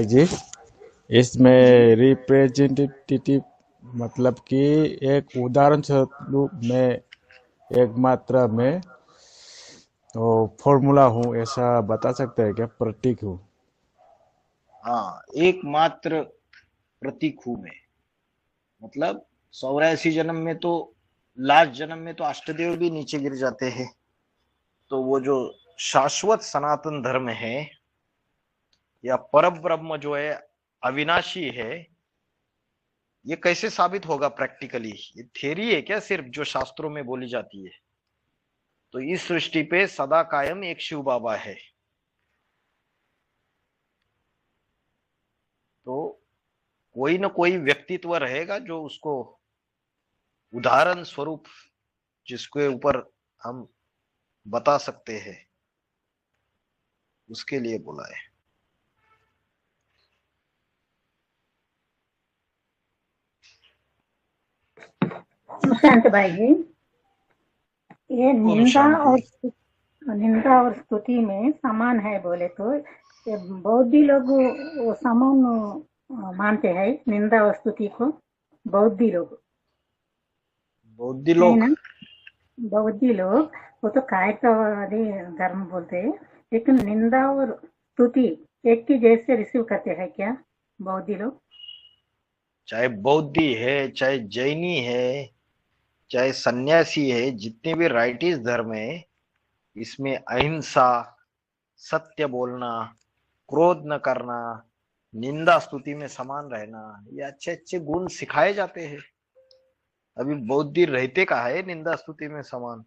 भाई जी, जी। इसमें रिप्रेजेंटेटिव मतलब कि एक उदाहरण स्वरूप में एक मात्रा में वो फॉर्मूला हूँ ऐसा बता सकते हैं क्या? प्रतीक हूँ। हाँ, एकमात्र प्रतीक हूं मैं। मतलब 84 जन्म में तो, लास्ट जन्म में तो अष्टदेव भी नीचे गिर जाते हैं। तो वो जो शाश्वत सनातन धर्म है या परम ब्रह्म जो है, अविनाशी है, ये कैसे साबित होगा प्रैक्टिकली? ये थ्योरी है क्या सिर्फ जो शास्त्रों में बोली जाती है? तो इस सृष्टि पे सदा कायम एक शिव बाबा है। तो कोई ना कोई व्यक्तित्व रहेगा जो उसको उदाहरण स्वरूप, जिसके ऊपर हम बता सकते हैं, उसके लिए बोला है। शांत भाई जी, ये ओम शांति। निंदा और स्तुति में समान है बोले तो ये बौद्धि लोग वो समान मानते हैं निंदा और स्तुति को। बौद्धि लोग बौद्धि है लोग। ना, बौद्धि लोग वो तो कायकवादी धर्म बोलते हैं, लेकिन निंदा और स्तुति एक ही जैसे रिसीव करते हैं क्या बौद्धि लोग? चाहे बौद्धि है, चाहे जैनी है, चाहे सन्यासी है, जितने भी राइटिस धर्म है, इसमें अहिंसा, सत्य बोलना, क्रोध न करना, निंदा स्तुति में समान रहना, ये अच्छे अच्छे गुण सिखाए जाते हैं। अभी बौद्धि रहते कहा है निंदा स्तुति में समान?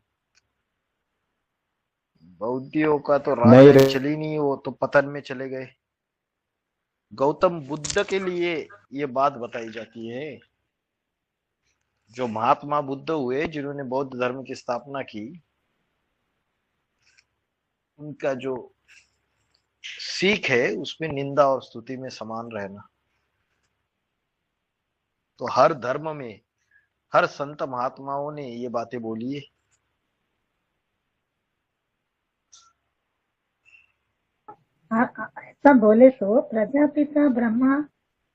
बौद्धियों का तो राज नहीं आज रे। चली नहीं, वो तो पतन में चले गए। गौतम बुद्ध के लिए ये बात बताई जाती है। जो महात्मा बुद्ध हुए, जिन्होंने बौद्ध धर्म की स्थापना की, उनका जो सीख है उसमें निंदा और स्तुति में समान रहना। तो हर धर्म में हर संत महात्माओं ने ये बातें बोली है। ऐसा बोले तो प्रजापिता ब्रह्मा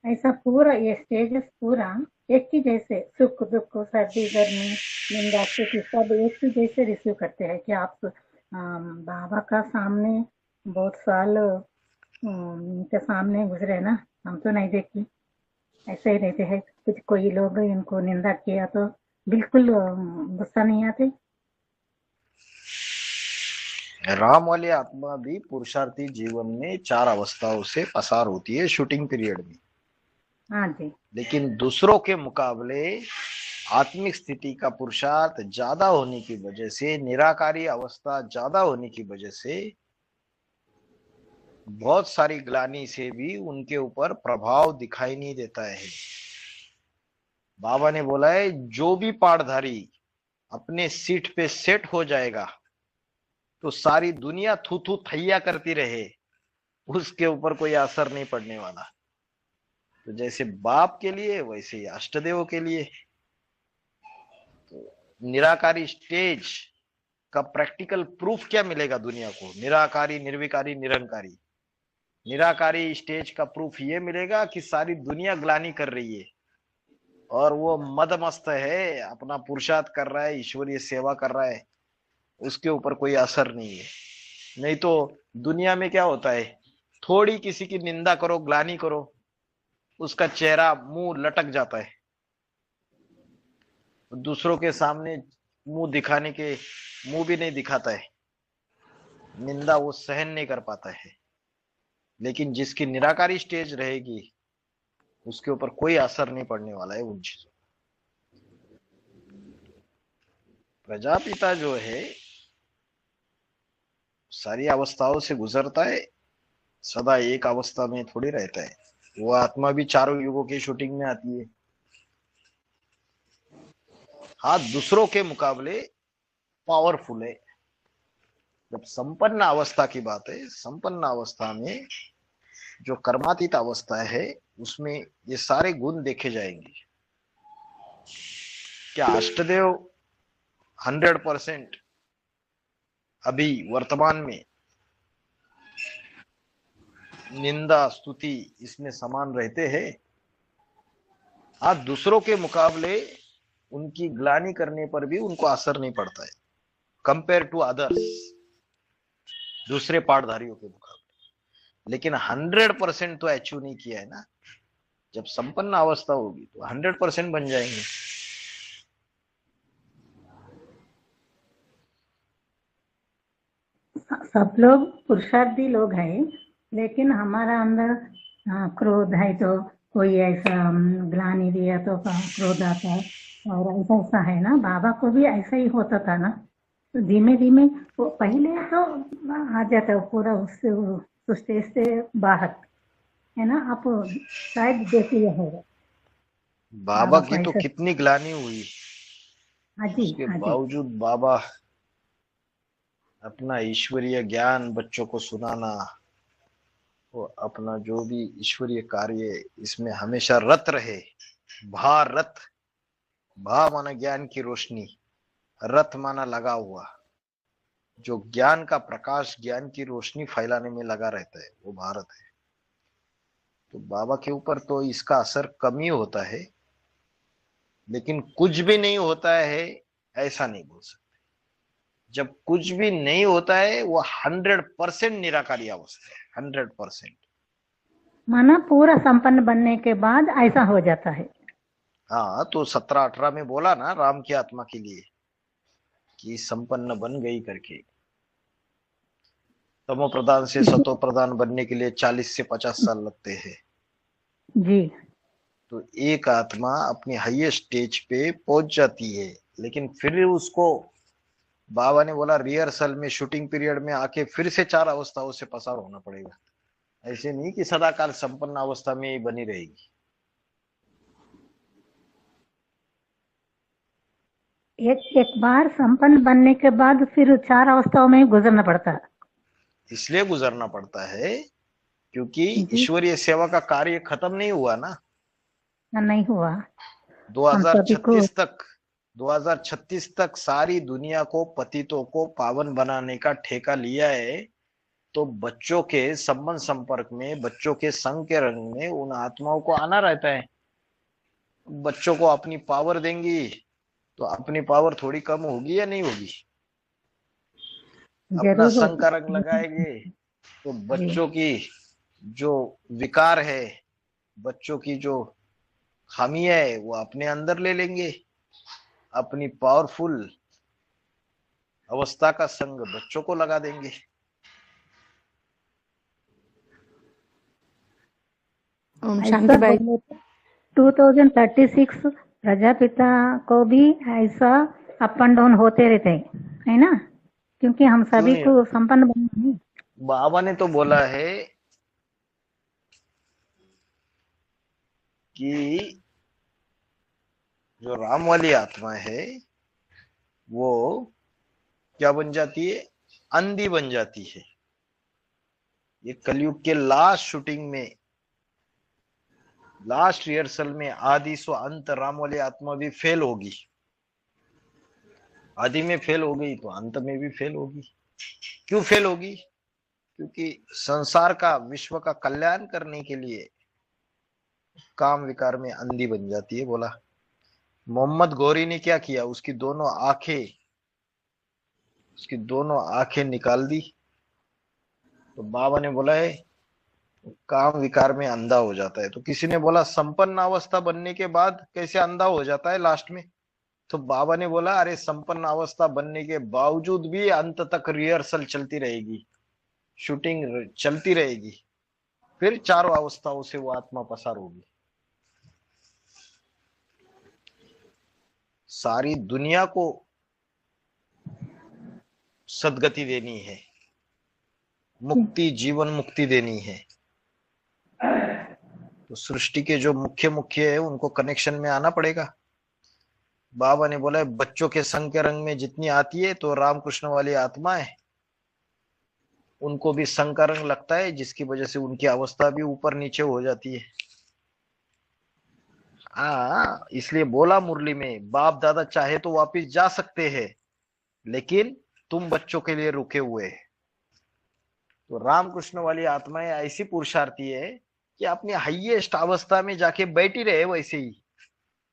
ऐसा पूरा ये स्टेजेस पूरा एक ही जैसे सुख दुख सर्दी गर्मी निंदा स्तुति सब एक ही जैसे रिसीव करते हैं कि आप बाबा का सामने बहुत साल इनके सामने गुजरे ना, हम तो नहीं देखी। ऐसे ही रहते हैं कुछ, कोई लोग इनको निंदा किया तो बिल्कुल गुस्सा नहीं आते। राम वाली आत्मा भी पुरुषार्थी जीवन में चार अवस्थाओं से पसार होती है शूटिंग पीरियड में। हाँ जी। लेकिन दूसरों के मुकाबले आत्मिक स्थिति का पुरुषार्थ ज्यादा होने की वजह से, निराकारी अवस्था ज्यादा होने की वजह से, बहुत सारी ग्लानि से भी उनके ऊपर प्रभाव दिखाई नहीं देता है। बाबा ने बोला है, जो भी पाड़धारी अपने सीट पे सेट हो जाएगा तो सारी दुनिया थू थू थैया करती रहे, उसके ऊपर कोई असर नहीं पड़ने वाला। तो जैसे बाप के लिए वैसे ही अष्टदेव के लिए। तो निराकारी स्टेज का प्रैक्टिकल प्रूफ क्या मिलेगा दुनिया को? निराकारी, निर्विकारी, निरंकारी। निराकारी स्टेज का प्रूफ ये मिलेगा कि सारी दुनिया ग्लानि कर रही है और वो मदमस्त है, अपना पुरुषार्थ कर रहा है, ईश्वरीय सेवा कर रहा है, उसके ऊपर कोई असर नहीं है। नहीं तो दुनिया में क्या होता है, थोड़ी किसी की निंदा करो, ग्लानि करो, उसका चेहरा मुंह लटक जाता है, दूसरों के सामने मुंह दिखाने के मुंह भी नहीं दिखाता है, निंदा वो सहन नहीं कर पाता है। लेकिन जिसकी निराकारी स्टेज रहेगी, उसके ऊपर कोई असर नहीं पड़ने वाला है उन चीजों। प्रजापिता जो है सारी अवस्थाओं से गुजरता है, सदा एक अवस्था में थोड़ी रहता है। वो आत्मा भी चारों युगों की शूटिंग में आती है। हाँ, दूसरों के मुकाबले पावरफुल है। जब संपन्न अवस्था की बात है, संपन्न अवस्था में जो कर्मातीत अवस्था है, उसमें ये सारे गुण देखे जाएंगे। क्या अष्टदेव 100% अभी वर्तमान में निंदा स्तुति इसमें समान रहते हैं। हाँ, दूसरों के मुकाबले उनकी ग्लानि करने पर भी उनको असर नहीं पड़ता है, कंपेयर टू अदर्स, दूसरे पाठधारियों के मुकाबले। लेकिन 100% तो अचीव नहीं किया है ना। जब संपन्न अवस्था होगी तो 100% बन जाएंगे। सब लोग पुरुषार्थी लोग हैं, लेकिन हमारा अंदर क्रोध है तो कोई ऐसा ग्लानि दिया तो क्रोध आता है, और ऐसा ऐसा है ना। बाबा को भी ऐसा ही होता था ना। तो धीमे धीमे वो पहले तो आ जाता है पूरा उससे, उस स्टेज से बाहर, है ना। आप शायद देखिए होगा बाबा बाबा को की तो ऐसा। कितनी ग्लानि हुई, हाँ जी, उसके हाँ जी। बावजूद बाबा अपना ईश्वरीय ज्ञान बच्चों को सुनाना, वो अपना जो भी ईश्वरीय कार्य इसमें हमेशा रत रहे। भारत, भा माना ज्ञान की रोशनी, रथ माना लगा हुआ, जो ज्ञान का प्रकाश, ज्ञान की रोशनी फैलाने में लगा रहता है, वो भारत है। तो बाबा के ऊपर तो इसका असर कम ही होता है, लेकिन कुछ भी नहीं होता है ऐसा नहीं बोल सकते। जब कुछ भी नहीं होता है वो 100% निराकारी अवस्था है, 100%। माना पूरा संपन्न बनने के बाद ऐसा हो जाता है। हाँ, तो 17-18 में बोला ना राम की आत्मा के लिए कि संपन्न बन गई करके। तमो प्रधान से सतो प्रधान बनने के लिए 40 से 50 साल लगते हैं। जी। तो एक आत्मा अपनी हाईएस्ट स्टेज पे पहुंच जाती है, लेकिन फिर उसको बाबा ने बोला रिहर्सल में, शूटिंग पीरियड में आके फिर से 4 अवस्थाओं से पसार होना पड़ेगा। ऐसे नहीं कि सदाकाल संपन्न अवस्था में ही बनी रहेगी। एक एक बार संपन्न बनने के बाद फिर 4 अवस्थाओं में ही गुजरना पड़ता है। इसलिए गुजरना पड़ता है क्योंकि जी। ईश्वरीय सेवा का कार्य खत्म नहीं हुआ ना। ना, नहीं हुआ। हम सभी को 2036 तक, 2036 तक सारी दुनिया को, पतितों को पावन बनाने का ठेका लिया है। तो बच्चों के संबंध संपर्क में, बच्चों के संग के रंग में उन आत्माओं को आना रहता है। बच्चों को अपनी पावर देंगी तो अपनी पावर थोड़ी कम होगी या नहीं होगी? अपना जरूर संग का रंग होगा। लगाएंगे तो जी। बच्चों की जो विकार है, बच्चों की जो खामियां है, वो अपने अंदर ले लेंगे। अपनी पावरफुल अवस्था का संग बच्चों को लगा देंगे। ओम ऐसा शांति भाई। बोले तो 2036 प्रजापिता को भी ऐसा अप एंड डाउन होते रहते हैं, है ना। क्योंकि हम क्यों सभी नहीं? को संपन्न बनना है। बाबा ने तो बोला है कि जो राम वाली आत्मा है वो क्या बन जाती है? अंधी बन जाती है। ये कलयुग के लास्ट शूटिंग में, लास्ट रिहर्सल में आदि सो अंत राम वाली आत्मा भी फेल होगी। आदि में फेल हो गई तो अंत में भी फेल होगी। क्यों फेल होगी? क्योंकि संसार का, विश्व का कल्याण करने के लिए काम विकार में अंधी बन जाती है। बोला मोहम्मद गौरी ने क्या किया, उसकी दोनों आंखें निकाल दी। तो बाबा ने बोला है काम विकार में अंधा हो जाता है। तो किसी ने बोला संपन्न अवस्था बनने के बाद कैसे अंधा हो जाता है लास्ट में? तो बाबा ने बोला अरे संपन्न अवस्था बनने के बावजूद भी अंत तक रिहर्सल चलती रहेगी, शूटिंग चलती रहेगी, फिर चारों अवस्थाओं से वो आत्मा पसार होगी। सारी दुनिया को सदगति देनी है, मुक्ति, जीवन मुक्ति देनी है। तो सृष्टि के जो मुख्य मुख्य है उनको कनेक्शन में आना पड़ेगा। बाबा ने बोला बच्चों के संग के रंग में जितनी आती है तो रामकृष्ण वाली आत्मा है, उनको भी संग का रंग लगता है, जिसकी वजह से उनकी अवस्था भी ऊपर नीचे हो जाती है। हाँ, इसलिए बोला मुरली में बाप दादा चाहे तो वापिस जा सकते हैं, लेकिन तुम बच्चों के लिए रुके हुए हैं। तो रामकृष्ण वाली आत्माएं ऐसी पुरुषार्थी है कि अपनी हाईएस्ट अवस्था में जाके बैठी रहे वैसे ही,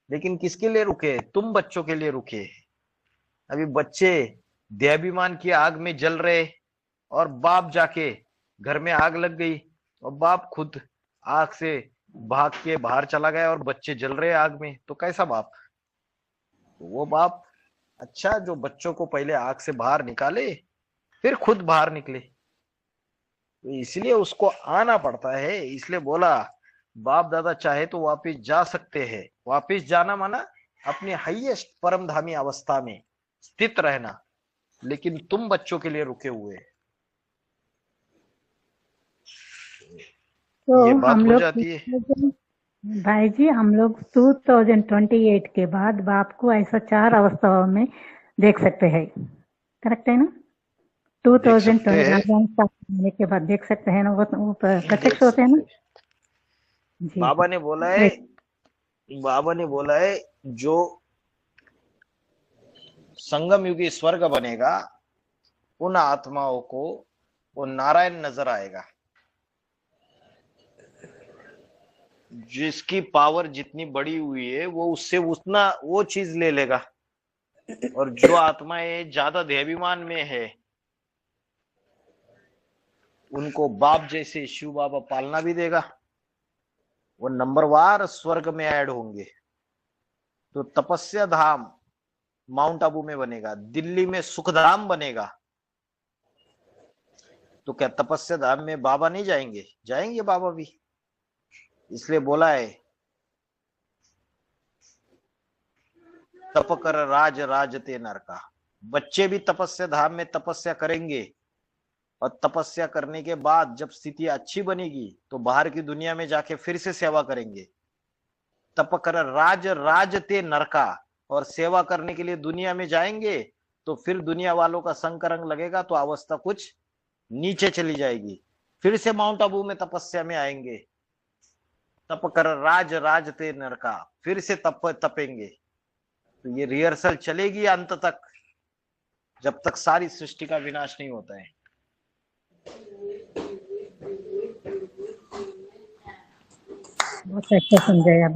लेकिन किसके लिए रुके? तुम बच्चों के लिए रुके। अभी बच्चे देहाभिमान की आग में जल रहे, और बाप जाके घर में आग लग गई और बाप खुद आग से भाग के बाहर चला गया और बच्चे जल रहे आग में, तो कैसा बाप? तो वो बाप अच्छा जो बच्चों को पहले आग से बाहर निकाले फिर खुद बाहर निकले। तो इसलिए उसको आना पड़ता है। इसलिए बोला बाप दादा चाहे तो वापिस जा सकते हैं। वापिस जाना माना अपनी हाईएस्ट परमधामी अवस्था में स्थित रहना, लेकिन तुम बच्चों के लिए रुके हुए। तो ये बात हम हो लोग जाती है। भाई जी, हम लोग 2028 के बाद बाप को ऐसा 4 अवस्थाओं में देख सकते हैं, करेक्ट है ना? देख सकते 2020 हैं, होने के बाद देख सकते हैं ना, वो देख प्रत्यक्ष होते हैं ना? सकते हैं। जी जी। बाबा ने बोला है जो संगम युगी स्वर्ग बनेगा उन आत्माओं को वो नारायण नजर आएगा। जिसकी पावर जितनी बड़ी हुई है वो उससे उतना वो चीज ले लेगा, और जो आत्माएं ज्यादा देहाभिमान में है उनको बाप जैसे शिव बाबा पालना भी देगा। वो नंबरवार स्वर्ग में ऐड होंगे। तो तपस्या धाम माउंट आबू में बनेगा, दिल्ली में सुखधाम बनेगा। तो क्या तपस्या धाम में बाबा नहीं जाएंगे? जाएंगे बाबा भी। इसलिए बोला है तप कर राज राजते नरका। बच्चे भी तपस्या धाम में तपस्या करेंगे, और तपस्या करने के बाद जब स्थिति अच्छी बनेगी तो बाहर की दुनिया में जाके फिर से सेवा करेंगे। तप कर राज राजते नरका, और सेवा करने के लिए दुनिया में जाएंगे तो फिर दुनिया वालों का संकरंग लगेगा तो अवस्था कुछ नीचे चली जाएगी। फिर से माउंट आबू में तपस्या में आएंगे, तप कर राज राजते नरका, फिर से तपेंगे। तो ये रिहर्सल चलेगी अंत तक, जब तक सारी सृष्टि का विनाश नहीं होता है। बहुत अच्छा समझाया।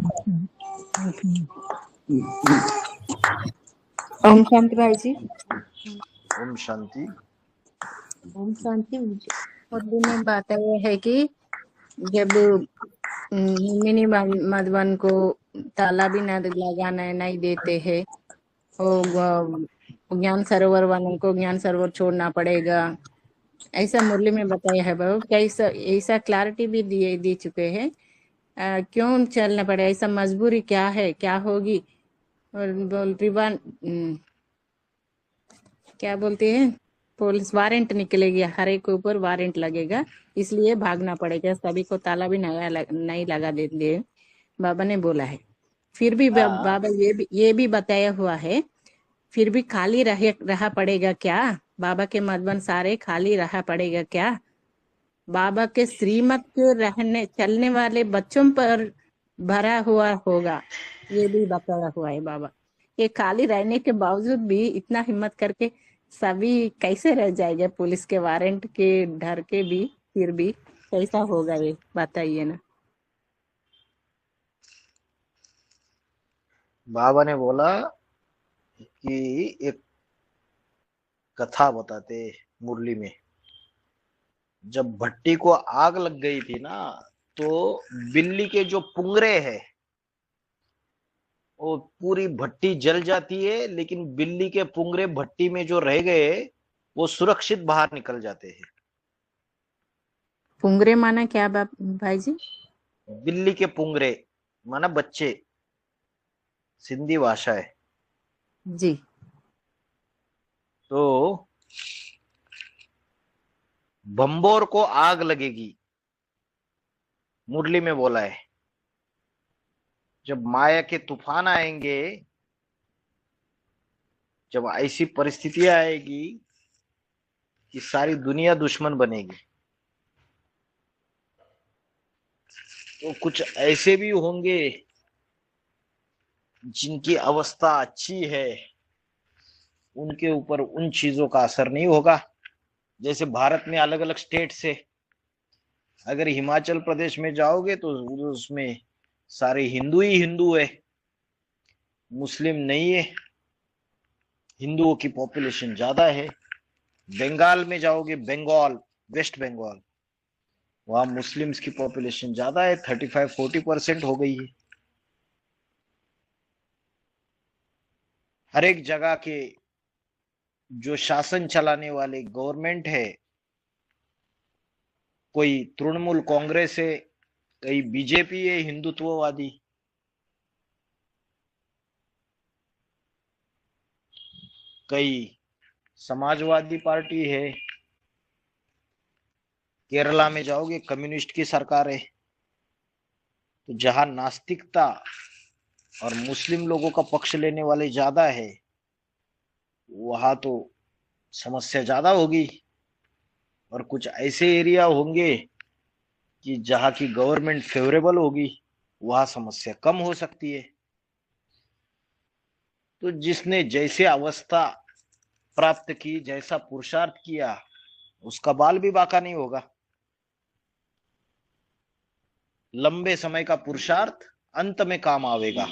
ओम शांति भाई जी। ओम शांति। ओम शांति। मुरली में बात यह है कि जब मिनी मधुबन को ताला भी न लगाना नहीं देते हैं, वो ज्ञान सरोवर वालों को ज्ञान सरोवर छोड़ना पड़ेगा, ऐसा मुरली में बताया है बाबू। कैसा ऐसा क्लैरिटी भी दी चुके हैं। क्यों चलना पड़े? ऐसा मजबूरी क्या है, क्या होगी? और बोल क्या बोलते हैं, पुलिस वारंट निकलेगी, हर एक के ऊपर वारंट लगेगा, इसलिए भागना पड़ेगा। सभी को ताला भी नहीं लगा देंगे, बाबा ने बोला है। फिर भी बाबा ये भी बताया हुआ है, फिर भी खाली रहा पड़ेगा क्या? बाबा के मधुबन सारे खाली रहा पड़ेगा क्या? बाबा के श्रीमत के रहने चलने वाले बच्चों पर भरा हुआ होगा, ये भी बताया हुआ है बाबा। ये खाली रहने के बावजूद भी इतना हिम्मत करके सभी कैसे रह जाएंगे? पुलिस के वारंट के डर के भी फिर भी कैसा होगा, ये बताइए ना। बाबा ने बोला कि एक कथा बताते मुरली में, जब भट्टी को आग लग गई थी ना, तो बिल्ली के जो पुंगरे हैं वो पूरी भट्टी जल जाती है, लेकिन बिल्ली के पुंगरे भट्टी में जो रह गए वो सुरक्षित बाहर निकल जाते हैं। पुंगरे माना क्या भाई जी? बिल्ली के पुंगरे माना बच्चे, सिंधी भाषा है जी। तो बम्बोर को आग लगेगी, मुरली में बोला है। जब माया के तूफान आएंगे, जब ऐसी परिस्थितियां आएगी कि सारी दुनिया दुश्मन बनेगी, तो कुछ ऐसे भी होंगे जिनकी अवस्था अच्छी है, उनके ऊपर उन चीजों का असर नहीं होगा। जैसे भारत में अलग अलग स्टेट से, अगर हिमाचल प्रदेश में जाओगे तो उसमें सारे हिंदू ही हिंदू है, मुस्लिम नहीं है, हिंदुओं की पॉपुलेशन ज्यादा है। बंगाल में जाओगे, बंगाल, वेस्ट बंगाल, वहां मुस्लिम्स की पॉपुलेशन ज्यादा है, 35-40% हो गई है। हर एक जगह के जो शासन चलाने वाले गवर्नमेंट है, कोई तृणमूल कांग्रेस है, कोई बीजेपी है हिंदुत्ववादी, कई समाजवादी पार्टी है, केरला में जाओगे कम्युनिस्ट की सरकार है। तो जहां नास्तिकता और मुस्लिम लोगों का पक्ष लेने वाले ज्यादा है, वहां तो समस्या ज्यादा होगी। और कुछ ऐसे एरिया होंगे कि जहां की गवर्नमेंट फेवरेबल होगी, वहां समस्या कम हो सकती है। तो जिसने जैसे अवस्था प्राप्त की, जैसा पुरुषार्थ किया, उसका बाल भी बाका नहीं होगा। लंबे समय का पुरुषार्थ अंत में काम आवेगा।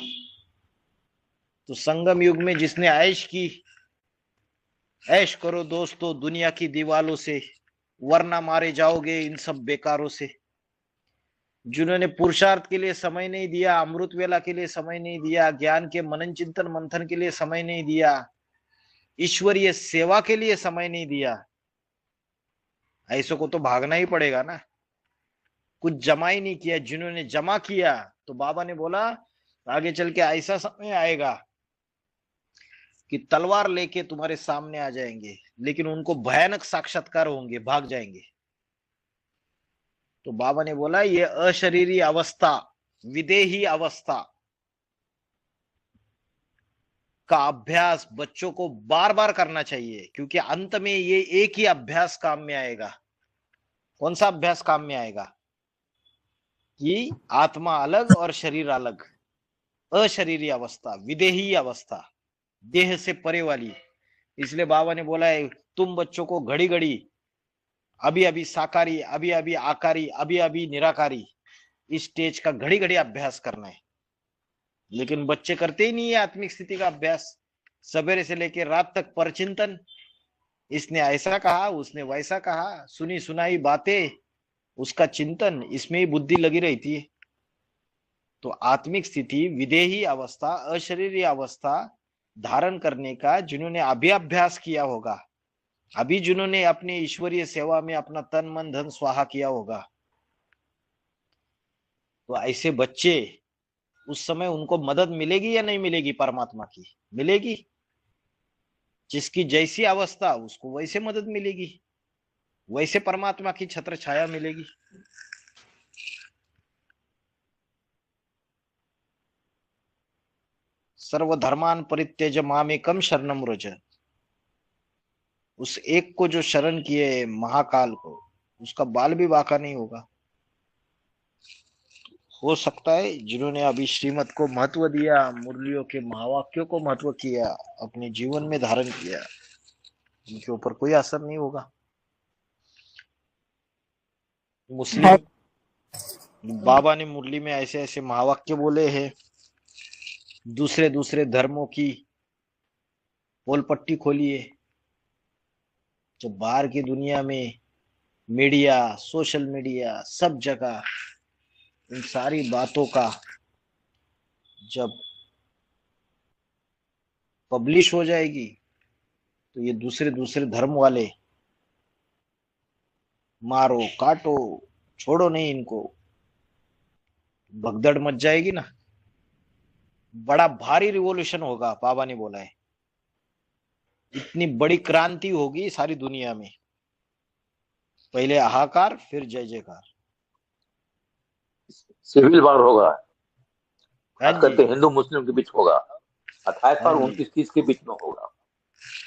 तो संगम युग में जिसने ऐश की, ऐश करो दोस्तों दुनिया की दीवालों से, वरना मारे जाओगे इन सब बेकारों से। जिन्होंने पुरुषार्थ के लिए समय नहीं दिया, अमृत वेला के लिए समय नहीं दिया, ज्ञान के मनन चिंतन मंथन के लिए समय नहीं दिया, ईश्वरीय सेवा के लिए समय नहीं दिया, ऐसों को तो भागना ही पड़ेगा ना। कुछ जमा ही नहीं किया। जिन्होंने जमा किया, तो बाबा ने बोला आगे चल के ऐसा समय आएगा कि तलवार लेके तुम्हारे सामने आ जाएंगे, लेकिन उनको भयानक साक्षात्कार होंगे, भाग जाएंगे। तो बाबा ने बोला ये अशरीरी अवस्था, विदेही अवस्था का अभ्यास बच्चों को बार बार करना चाहिए, क्योंकि अंत में ये एक ही अभ्यास काम में आएगा। कौन सा अभ्यास काम में आएगा? कि आत्मा अलग और शरीर अलग, अशरीरी अवस्था, विदेही अवस्था, देह से परे वाली। इसलिए बाबा ने बोला है तुम बच्चों को घड़ी घड़ी, अभी अभी साकारी, अभी अभी आकारी, अभी अभी निराकारी, इस स्टेज का घड़ी घड़ी अभ्यास करना है। लेकिन बच्चे करते ही नहीं है आत्मिक स्थिति का अभ्यास। सवेरे से लेकर रात तक परचिंतन, इसने ऐसा कहा, उसने वैसा कहा, सुनी सुनाई बातें, उसका चिंतन, इसमें ही बुद्धि लगी रहती है। तो आत्मिक स्थिति, विदेही अवस्था, अशरीरी अवस्था धारण करने का जिन्होंने अभी अभ्यास किया होगा, अभी जिन्होंने अपनी ईश्वरीय सेवा में अपना तन मन धन स्वाहा किया होगा, तो ऐसे बच्चे उस समय उनको मदद मिलेगी या नहीं मिलेगी? परमात्मा की मिलेगी। जिसकी जैसी अवस्था, उसको वैसे मदद मिलेगी, वैसे परमात्मा की छत्र छाया मिलेगी। सर्वधर्मान परित्यज मामेकम शरणम व्रज। उस एक को जो शरण किए, महाकाल को, उसका बाल भी बाका नहीं होगा। हो सकता है जिन्होंने अभी श्रीमत को महत्व दिया, मुरलियों के महावाक्यों को महत्व किया, अपने जीवन में धारण किया, उनके ऊपर कोई असर नहीं होगा। मुस्लिम बाबा ने मुरली में ऐसे ऐसे महावाक्य बोले हैं, दूसरे दूसरे धर्मों की पोल पट्टी खोली है। जो बाहर की दुनिया में मीडिया, सोशल मीडिया, सब जगह इन सारी बातों का जब पब्लिश हो जाएगी, तो ये दूसरे दूसरे धर्म वाले मारो काटो छोड़ो नहीं, इनको भगदड़ मच जाएगी ना। बड़ा भारी रिवॉल्यूशन होगा, बाबा ने बोला है। इतनी बड़ी क्रांति होगी सारी दुनिया में, पहले हाहाकार, फिर जय जयकार। सिविल वार होगा, हाँ खास करके जी, हिंदू मुस्लिम के बीच होगा, 28 हाँ और जी, 29-30 के बीच में होगा।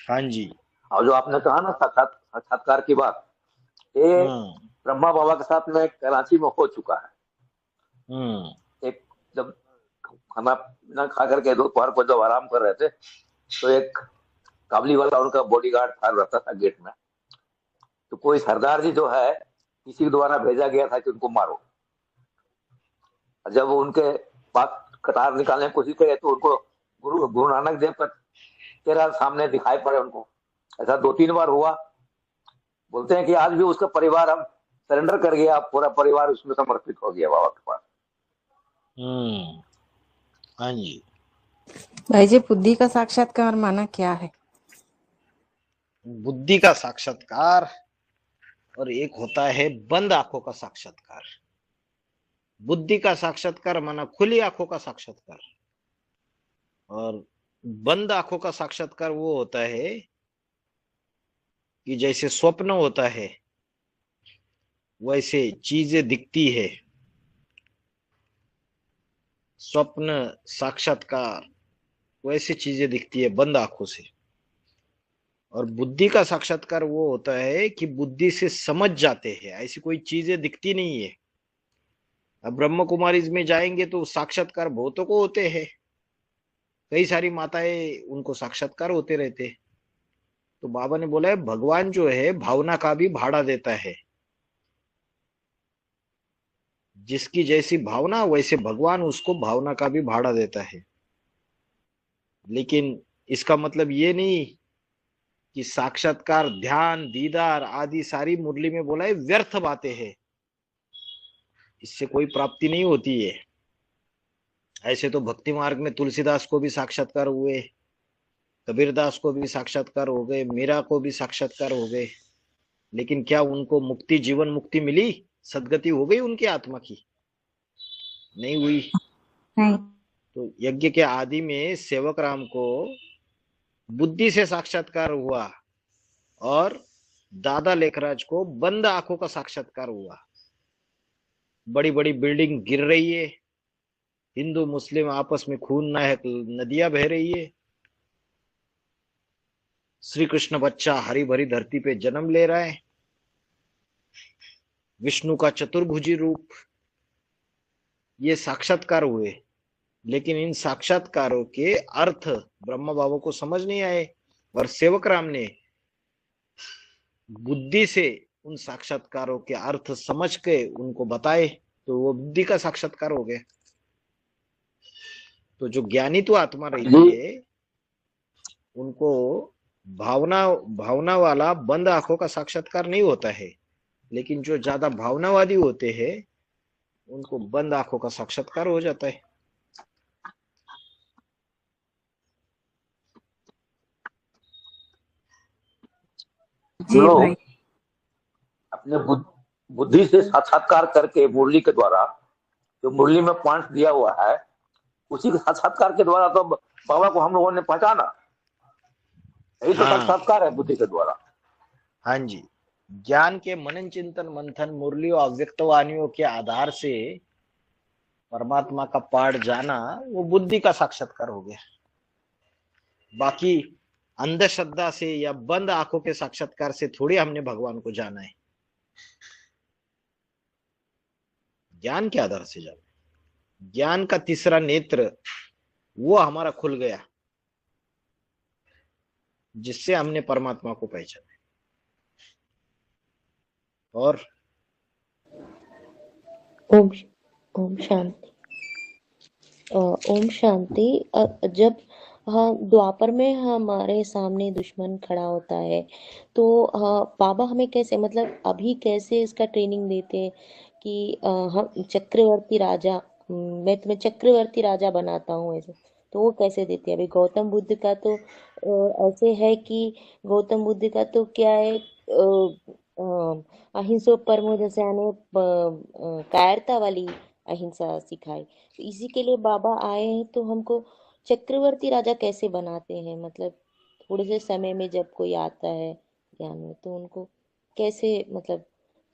हाँ जी। और जो आपने कहा ना साक्षात्कार की बात, ये ब्रह्मा बाबा के साथ में कराची में हो चुका है। एक जब खाना पीना खा करके दोपहर को जब आराम कर रहे थे, तो एक काबली वाला उनका बॉडीगार्ड था, रहता था गेट में। तो कोई सरदार जी जो है किसी के द्वारा भेजा गया था कि उनको मारो। जब वो उनके पास कटार निकालने की कोशिश करे तो उनको गुरु नानक देव का चेहरा सामने दिखाई पड़े उनको। ऐसा 2-3 बार हुआ। बोलते हैं कि आज भी उसका परिवार अब सरेंडर कर गया, पूरा परिवार उसमें समर्पित हो गया बाबा के पास। हाँ जी। भाई जी, बुद्धि का साक्षात्कार माना क्या है? बुद्धि का साक्षात्कार और एक होता है बंद आंखों का साक्षात्कार। बुद्धि का साक्षात्कार माना खुली आंखों का साक्षात्कार, और बंद आंखों का साक्षात्कार वो होता है कि जैसे स्वप्न होता है वैसे चीजें दिखती है। स्वप्न साक्षात्कार वैसे चीजें दिखती है बंद आंखों से। और बुद्धि का साक्षात्कार वो होता है कि बुद्धि से समझ जाते हैं, ऐसी कोई चीजें दिखती नहीं है। अब ब्रह्म कुमारी में जाएंगे तो साक्षात्कार बहुतों को होते हैं, कई सारी माताएं उनको साक्षात्कार होते रहते। तो बाबा ने बोला है भगवान जो है भावना का भी भाड़ा देता है। जिसकी जैसी भावना वैसे भगवान उसको भावना का भी भाड़ा देता है। लेकिन इसका मतलब ये नहीं कि साक्षात्कार, ध्यान, दीदार आदि सारी मुरली में बोला है व्यर्थ बातें हैं, इससे कोई प्राप्ति नहीं होती है। ऐसे तो भक्ति मार्ग में तुलसीदास को भी साक्षात्कार हुए, कबीरदास को भी साक्षात्कार हो गए, मीरा को भी साक्षात्कार हो गए, लेकिन क्या उनको मुक्ति, जीवन मुक्ति मिली, सदगति हो गई उनकी आत्मा की? नहीं हुई। नहीं। तो यज्ञ के आदि में सेवक राम को बुद्धि से साक्षात्कार हुआ और दादा लेखराज को बंद आंखों का साक्षात्कार हुआ। बड़ी बड़ी बिल्डिंग गिर रही है, हिंदू मुस्लिम आपस में खून नायक नदियां बह रही है, श्री कृष्ण बच्चा हरी भरी धरती पे जन्म ले रहा है, विष्णु का चतुर्भुजी रूप, ये साक्षात्कार हुए। लेकिन इन साक्षात्कारों के अर्थ ब्रह्म बाबा को समझ नहीं आए, और सेवक राम ने बुद्धि से उन साक्षात्कारों के अर्थ समझ के उनको बताए, तो वो बुद्धि का साक्षात्कार हो गए। तो जो ज्ञानी तो आत्मा रहती है उनको भावना वाला बंद आंखों का साक्षात्कार नहीं होता है, लेकिन जो ज्यादा भावनावादी होते हैं उनको बंद आंखों का साक्षात्कार हो जाता है। जी भाई। अपने बुद्धि से साक्षात्कार करके मुरली के द्वारा, जो मुरली में पॉइंट दिया हुआ है, उसी के साक्षात्कार के द्वारा तो बाबा को हम लोगों ने पहचाना। यही तो साक्षात्कार है बुद्धि के द्वारा। हाँ जी। ज्ञान के मनन चिंतन मंथन मुरली और अव्यक्त वाणियों के आधार से परमात्मा का पाठ जाना, वो बुद्धि का साक्षात्कार हो गया। बाकी अंधश्रद्धा से या बंद आंखों के साक्षात्कार से थोड़ी हमने भगवान को जाना है, ज्ञान के आधार से जाना। ज्ञान का तीसरा नेत्र वो हमारा खुल गया, जिससे हमने परमात्मा को पहचाना। और ओम शांति। ओम शांति। जब हाँ, द्वापर में हमारे सामने दुश्मन खड़ा होता है तो बाबा हमें कैसे, मतलब अभी कैसे इसका ट्रेनिंग देते हैं कि हम चक्रवर्ती राजा, मैं तुम्हें चक्रवर्ती राजा बनाता हूँ, ऐसे तो वो कैसे देते हैं? अभी गौतम बुद्ध का तो ऐसे है कि गौतम बुद्ध का तो क्या है, अहिंसा परमो दयाने कायरता वाली अहिंसा सिखाई। तो इसी के लिए बाबा आए हैं, तो हमको चक्रवर्ती राजा कैसे बनाते हैं? मतलब थोड़े से समय में जब कोई आता है ज्ञान में, तो उनको कैसे, मतलब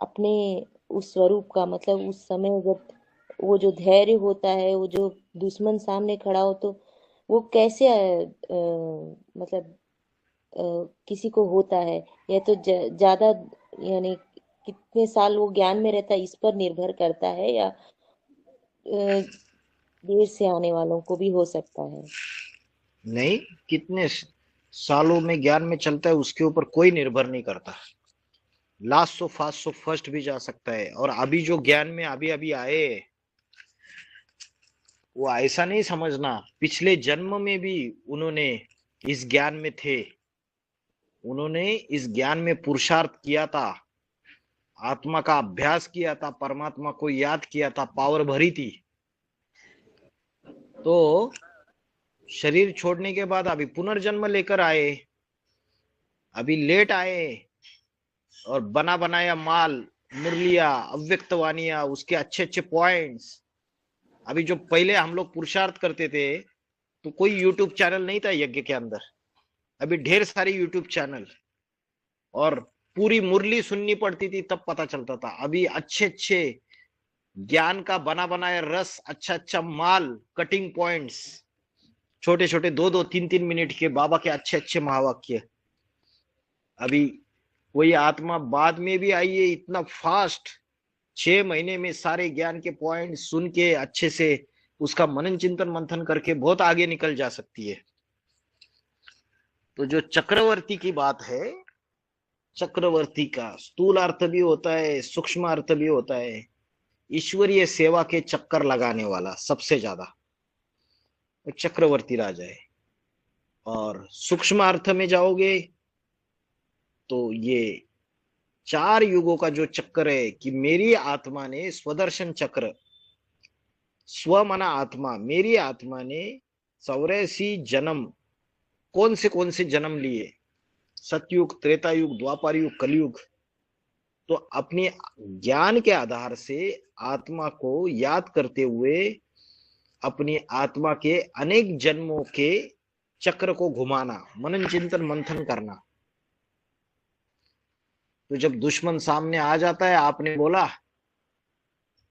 अपने उस स्वरूप का, मतलब उस समय जब वो जो धैर्य होता है, वो जो दुश्मन सामने खड़ा हो, तो वो कैसे मतलब किसी को होता है, या तो ज्यादा, यानी कितने साल वो ज्ञान में रहता है इस पर निर्भर करता है, या देर से आने वालों को भी हो सकता है? नहीं, कितने सालों में ज्ञान में चलता है उसके ऊपर कोई निर्भर नहीं करता। Last so fast so first भी जा सकता है। और अभी जो ज्ञान में अभी अभी आए, वो ऐसा नहीं समझना पिछले जन्म में भी उन्होंने इस ज्ञान में थे, उन्होंने इस ज्ञान में पुरुषार्थ किया था, आत्मा का अभ्यास किया था, परमात्मा को याद किया था, पावर भरी थी। तो शरीर छोड़ने के बाद अभी पुनर्जन्म लेकर आए, अभी लेट आए, और बना बनाया माल, मुरलिया, अव्यक्त वानिया, उसके अच्छे अच्छे पॉइंट्स। अभी जो पहले हम लोग पुरुषार्थ करते थे तो कोई यूट्यूब चैनल नहीं था यज्ञ के अंदर, अभी ढेर सारे यूट्यूब चैनल, और पूरी मुरली सुननी पड़ती थी तब पता चलता था। अभी अच्छे अच्छे ज्ञान का बना बनाया रस, अच्छा अच्छा माल, कटिंग पॉइंट्स, छोटे छोटे 2-2 3-3 मिनट के बाबा के अच्छे अच्छे महावाक्य। अभी वही आत्मा बाद में भी आई है इतना फास्ट, 6 महीने में सारे ज्ञान के पॉइंट सुन के अच्छे से उसका मनन चिंतन मंथन करके बहुत आगे निकल जा सकती है। तो जो चक्रवर्ती की बात है, चक्रवर्ती का स्थूल अर्थ भी होता है, सूक्ष्म अर्थ भी होता है। ईश्वरीय सेवा के चक्कर लगाने वाला सबसे ज्यादा तो चक्रवर्ती राजा है। और सूक्ष्म अर्थ में जाओगे तो ये 4 युगों का जो चक्कर है कि मेरी आत्मा ने स्वदर्शन चक्र, स्व मना आत्मा, मेरी आत्मा ने 84 जन्म, कौन से जन्म लिए, सतयुग, त्रेता युग, द्वापर युग, कलयुग। तो अपने ज्ञान के आधार से आत्मा को याद करते हुए अपनी आत्मा के अनेक जन्मों के चक्र को घुमाना, मनन चिंतन मंथन करना। तो जब दुश्मन सामने आ जाता है, आपने बोला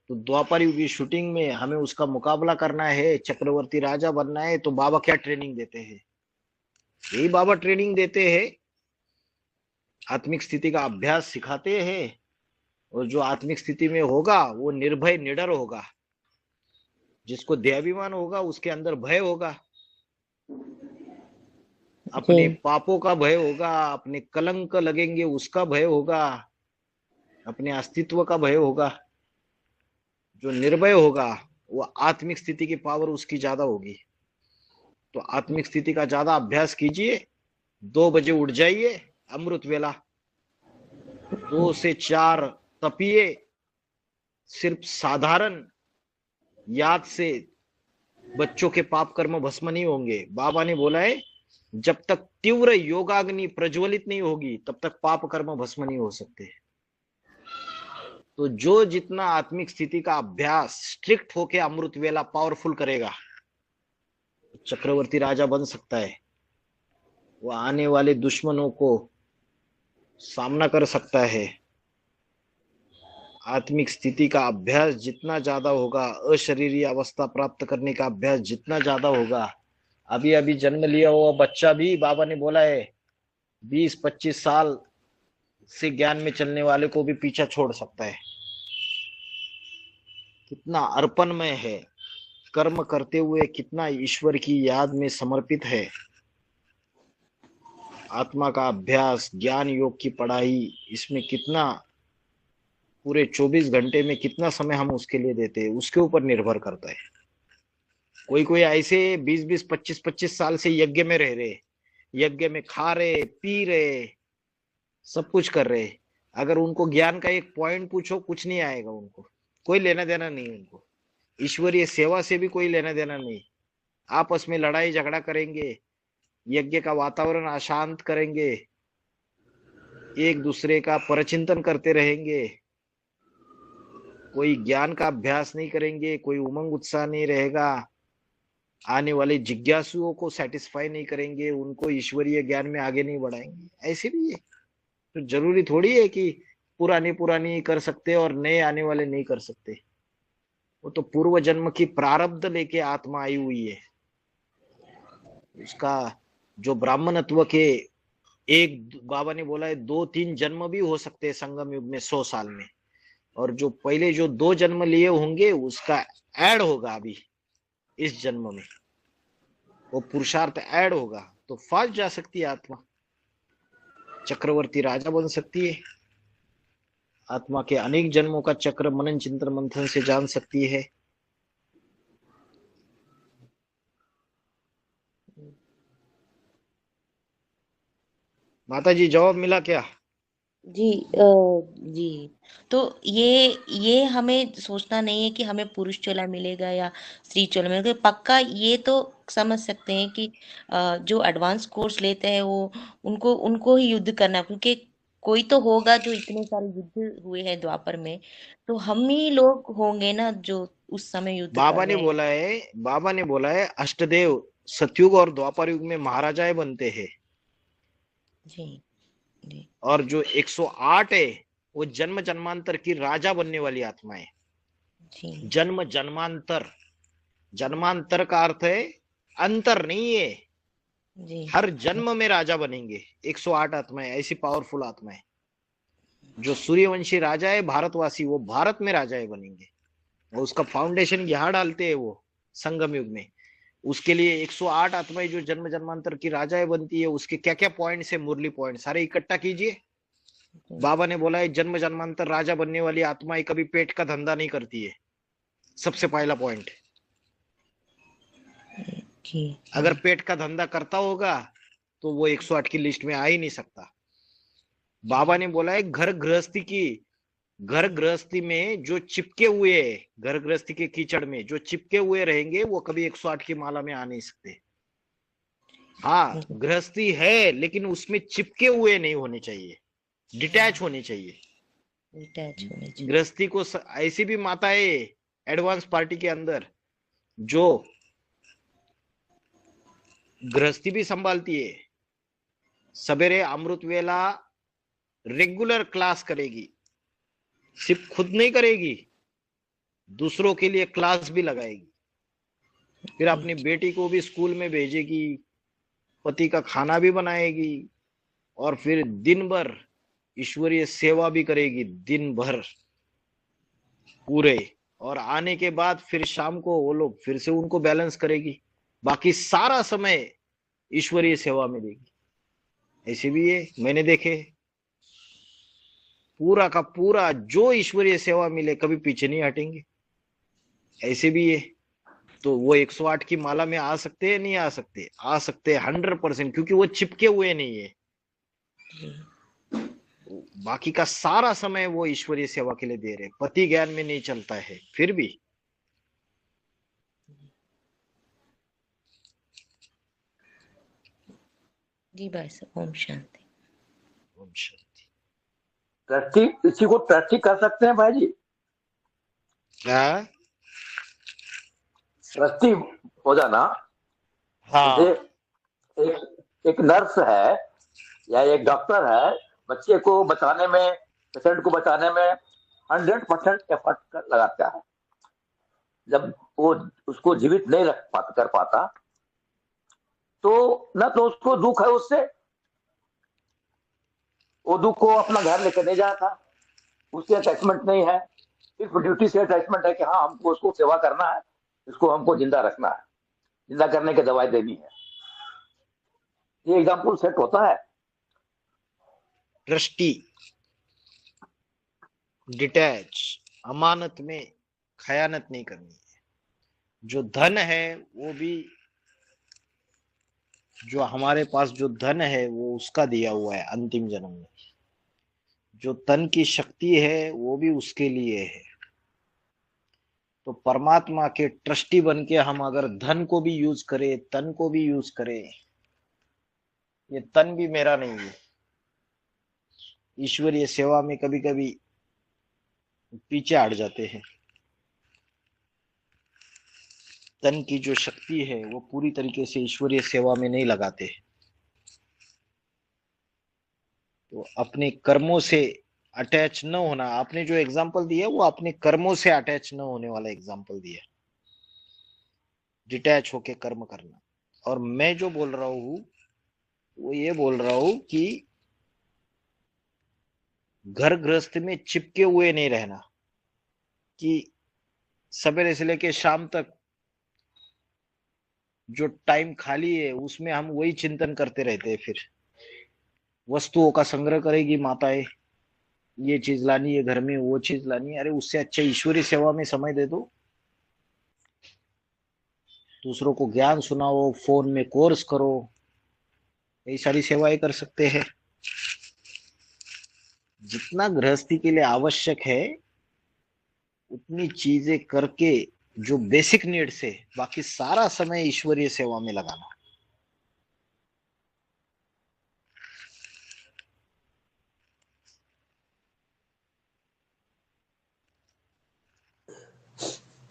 तो द्वापर युग की शूटिंग में हमें उसका मुकाबला करना है, चक्रवर्ती राजा बनना है, तो बाबा क्या ट्रेनिंग देते हैं? यही बाबा ट्रेनिंग देते हैं, आत्मिक स्थिति का अभ्यास सिखाते हैं। और जो आत्मिक स्थिति में होगा वो निर्भय निडर होगा, जिसको देहाभिमान होगा उसके अंदर भय होगा, अपने पापों का भय होगा, अपने कलंक लगेंगे उसका भय होगा, अपने अस्तित्व का भय होगा। जो निर्भय होगा वो आत्मिक स्थिति की पावर उसकी ज्यादा होगी। तो आत्मिक स्थिति का ज्यादा अभ्यास कीजिए, 2 बजे उठ जाइए, अमृत वेला 2 से 4 तपिए, सिर्फ साधारण याद से बच्चों के पाप कर्म भस्म नहीं होंगे। बाबा ने बोला है जब तक तीव्र योगाग्नि प्रज्वलित नहीं होगी तब तक पाप कर्म भस्म नहीं हो सकते। तो जो जितना आत्मिक स्थिति का अभ्यास स्ट्रिक्ट होके अमृत वेला पावरफुल करेगा, चक्रवर्ती राजा बन सकता है। वो आने वाले दुश्मनों को सामना कर सकता है। आत्मिक स्थिति का अभ्यास जितना ज्यादा होगा, अशरीरी अवस्था प्राप्त करने का अभ्यास जितना ज्यादा होगा, अभी अभी जन्म लिया हुआ बच्चा भी, बाबा ने बोला है 20-25 साल से ज्ञान में चलने वाले को भी पीछा छोड़ सकता है। कितना अर्पणमय है, कर्म करते हुए कितना ईश्वर की याद में समर्पित है। आत्मा का अभ्यास, ज्ञान योग की पढ़ाई, इसमें कितना पूरे 24 घंटे में कितना समय हम उसके लिए देते हैं, उसके ऊपर निर्भर करता है। कोई कोई ऐसे 20-20, 25-25 साल से यज्ञ में रह रहे, यज्ञ में खा रहे, पी रहे, सब कुछ कर रहे, अगर उनको ज्ञान का एक पॉइंट पूछो कुछ नहीं आएगा, उनको कोई लेना देना नहीं, उनको ईश्वरीय सेवा से भी कोई लेना देना नहीं। आपस में लड़ाई झगड़ा करेंगे, यज्ञ का वातावरण अशांत करेंगे, एक दूसरे का परचिंतन करते रहेंगे, कोई ज्ञान का अभ्यास नहीं करेंगे, कोई उमंग उत्साह नहीं रहेगा, आने वाले जिज्ञासुओं को सेटिस्फाई नहीं करेंगे, उनको ईश्वरीय ज्ञान में आगे नहीं बढ़ाएंगे। ऐसे भी है। तो जरूरी थोड़ी है कि पुराने पुरानी कर सकते और नए आने वाले नहीं कर सकते। वो तो पूर्व जन्म की प्रारब्ध लेके आत्मा आई हुई है। उसका जो ब्राह्मणत्व के एक, बाबा ने बोला है 2-3 जन्म भी हो सकते हैं संगम युग में 100 साल में, और जो पहले जो 2 जन्म लिए होंगे उसका ऐड होगा अभी इस जन्म में, वो पुरुषार्थ ऐड होगा, तो फास्ट जा सकती है आत्मा, चक्रवर्ती राजा बन सकती है। आत्मा के अनेक जन्मों का चक्र मनन चिंतन मंथन से जान सकती है। माता जी जवाब मिला क्या? जी जी। तो ये हमें सोचना नहीं है कि हमें पुरुष चोला मिलेगा या स्त्री चोला मिलेगा। पक्का ये तो समझ सकते हैं कि जो एडवांस कोर्स लेते हैं वो उनको उनको ही युद्ध करना, क्योंकि कोई तो होगा जो इतने सारे युद्ध हुए हैं द्वापर में, तो हम ही लोग होंगे ना जो उस समय युद्ध कर बाबा ने रहे हैं। बोला है, बाबा ने बोला है अष्टदेव सतयुग और द्वापर युग में महाराजाएं बनते हैं, जी जी और जो 108 है वो जन्म जन्मांतर की राजा बनने वाली आत्माएं। जी जन्म जन्मांतर, जन्मांतर का अर्थ है अंतर नहीं है, जी हर जन्म में राजा बनेंगे। 108 आत्माएं ऐसी पावरफुल आत्माएं, जो सूर्यवंशी राजा है भारतवासी, वो भारत में राजाएं बनेंगे। और उसका फाउंडेशन यहाँ डालते हैं वो संगम युग में। उसके लिए 108 आत्माएं जो जन्म जन्मांतर की राजाएं बनती है, उसके क्या क्या पॉइंट्स है, मुरली पॉइंट सारे इकट्ठा कीजिए। बाबा ने बोला है जन्म जन्मांतर राजा बनने वाली आत्माएं कभी पेट का धंधा नहीं करती है, सबसे पहला पॉइंट। जी अगर पेट का धंधा करता होगा तो वो 108 की लिस्ट में आ ही नहीं सकता। बाबा ने बोला है घर गृहस्थी की, घर गृहस्थी में जो चिपके हुए, घर गृहस्थी के कीचड़ में जो चिपके हुए रहेंगे वो कभी 108 की माला में आ नहीं सकते। हाँ गृहस्थी है लेकिन उसमें चिपके हुए नहीं होने चाहिए, डिटैच होने चाहिए। डिटैच होने चाहिए। गृहस्थी को ऐसी भी माताएं एडवांस पार्टी के अंदर जो गृहस्थी भी संभालती है, सवेरे अमृत वेला रेगुलर क्लास करेगी, सिर्फ खुद नहीं करेगी, दूसरों के लिए क्लास भी लगाएगी, फिर अपनी बेटी को भी स्कूल में भेजेगी, पति का खाना भी बनाएगी, और फिर दिन भर ईश्वरीय सेवा भी करेगी, दिन भर पूरे। और आने के बाद फिर शाम को वो लोग फिर से उनको बैलेंस करेगी, बाकी सारा समय ईश्वरीय सेवा में देगी। ऐसे भी है, मैंने देखे पूरा का पूरा जो ईश्वरीय सेवा मिले कभी पीछे नहीं हटेंगे। ऐसे भी है। तो वो 108 की माला में आ सकते हैं, नहीं आ सकते? आ सकते हैं 100%, क्योंकि वो चिपके हुए नहीं है। बाकी का सारा समय वो ईश्वरीय सेवा के लिए दे रहे, पति ज्ञान में नहीं चलता है फिर भी। जी भाई साहब, ओम शांति। ओम शांति। ट्रस्टी, इसी को ट्रस्टी कर सकते हैं भाई जी। हाँ ट्रस्टी हो जाना, जैसे हाँ एक नर्स है या एक डॉक्टर है, बच्चे को बचाने में, पेशेंट को बचाने में 100% एफर्ट लगाता है। जब वो उसको जीवित नहीं कर पाता तो न तो उसको दुख है उससे, वो दुख को अपना घर लेकर नहीं जाता, उससे अटैचमेंट नहीं है, सिर्फ ड्यूटी से अटैचमेंट है कि हाँ हमको उसको सेवा करना है, इसको हमको जिंदा रखना है, जिंदा करने की दवाई देनी है। ये एग्जाम्पल सेट होता है। ट्रस्टी डिटैच, अमानत में खयानत नहीं करनी है। जो धन है वो भी, जो हमारे पास जो धन है वो उसका दिया हुआ है अंतिम जन्म में, जो तन की शक्ति है वो भी उसके लिए है। तो परमात्मा के ट्रस्टी बन के हम अगर धन को भी यूज करें, तन को भी यूज करें, ये तन भी मेरा नहीं है। ईश्वरीय सेवा में कभी कभी पीछे हट जाते हैं, तन की जो शक्ति है वो पूरी तरीके से ईश्वरीय सेवा में नहीं लगाते। तो अपने कर्मों से अटैच न होना, आपने जो एग्जाम्पल दिया वो अपने कर्मों से अटैच न होने वाला एग्जाम्पल दिया, डिटैच होके कर्म करना। और मैं जो बोल रहा हूं वो ये बोल रहा हूं कि घर गृहस्थ में चिपके हुए नहीं रहना, कि सवेरे से लेके शाम तक जो टाइम खाली है उसमें हम वही चिंतन करते रहते हैं। फिर वस्तुओं का संग्रह करेगी माताएं, ये चीज लानी है घर में, वो चीज लानी है। अरे उससे अच्छा ईश्वरीय सेवा में समय दे दो, दूसरों को ज्ञान सुनाओ, फोन में कोर्स करो, यही सारी सेवाएं कर सकते हैं। जितना गृहस्थी के लिए आवश्यक है उतनी चीजें करके, जो बेसिक नीड्स है, बाकी सारा समय ईश्वरीय सेवा में लगाना।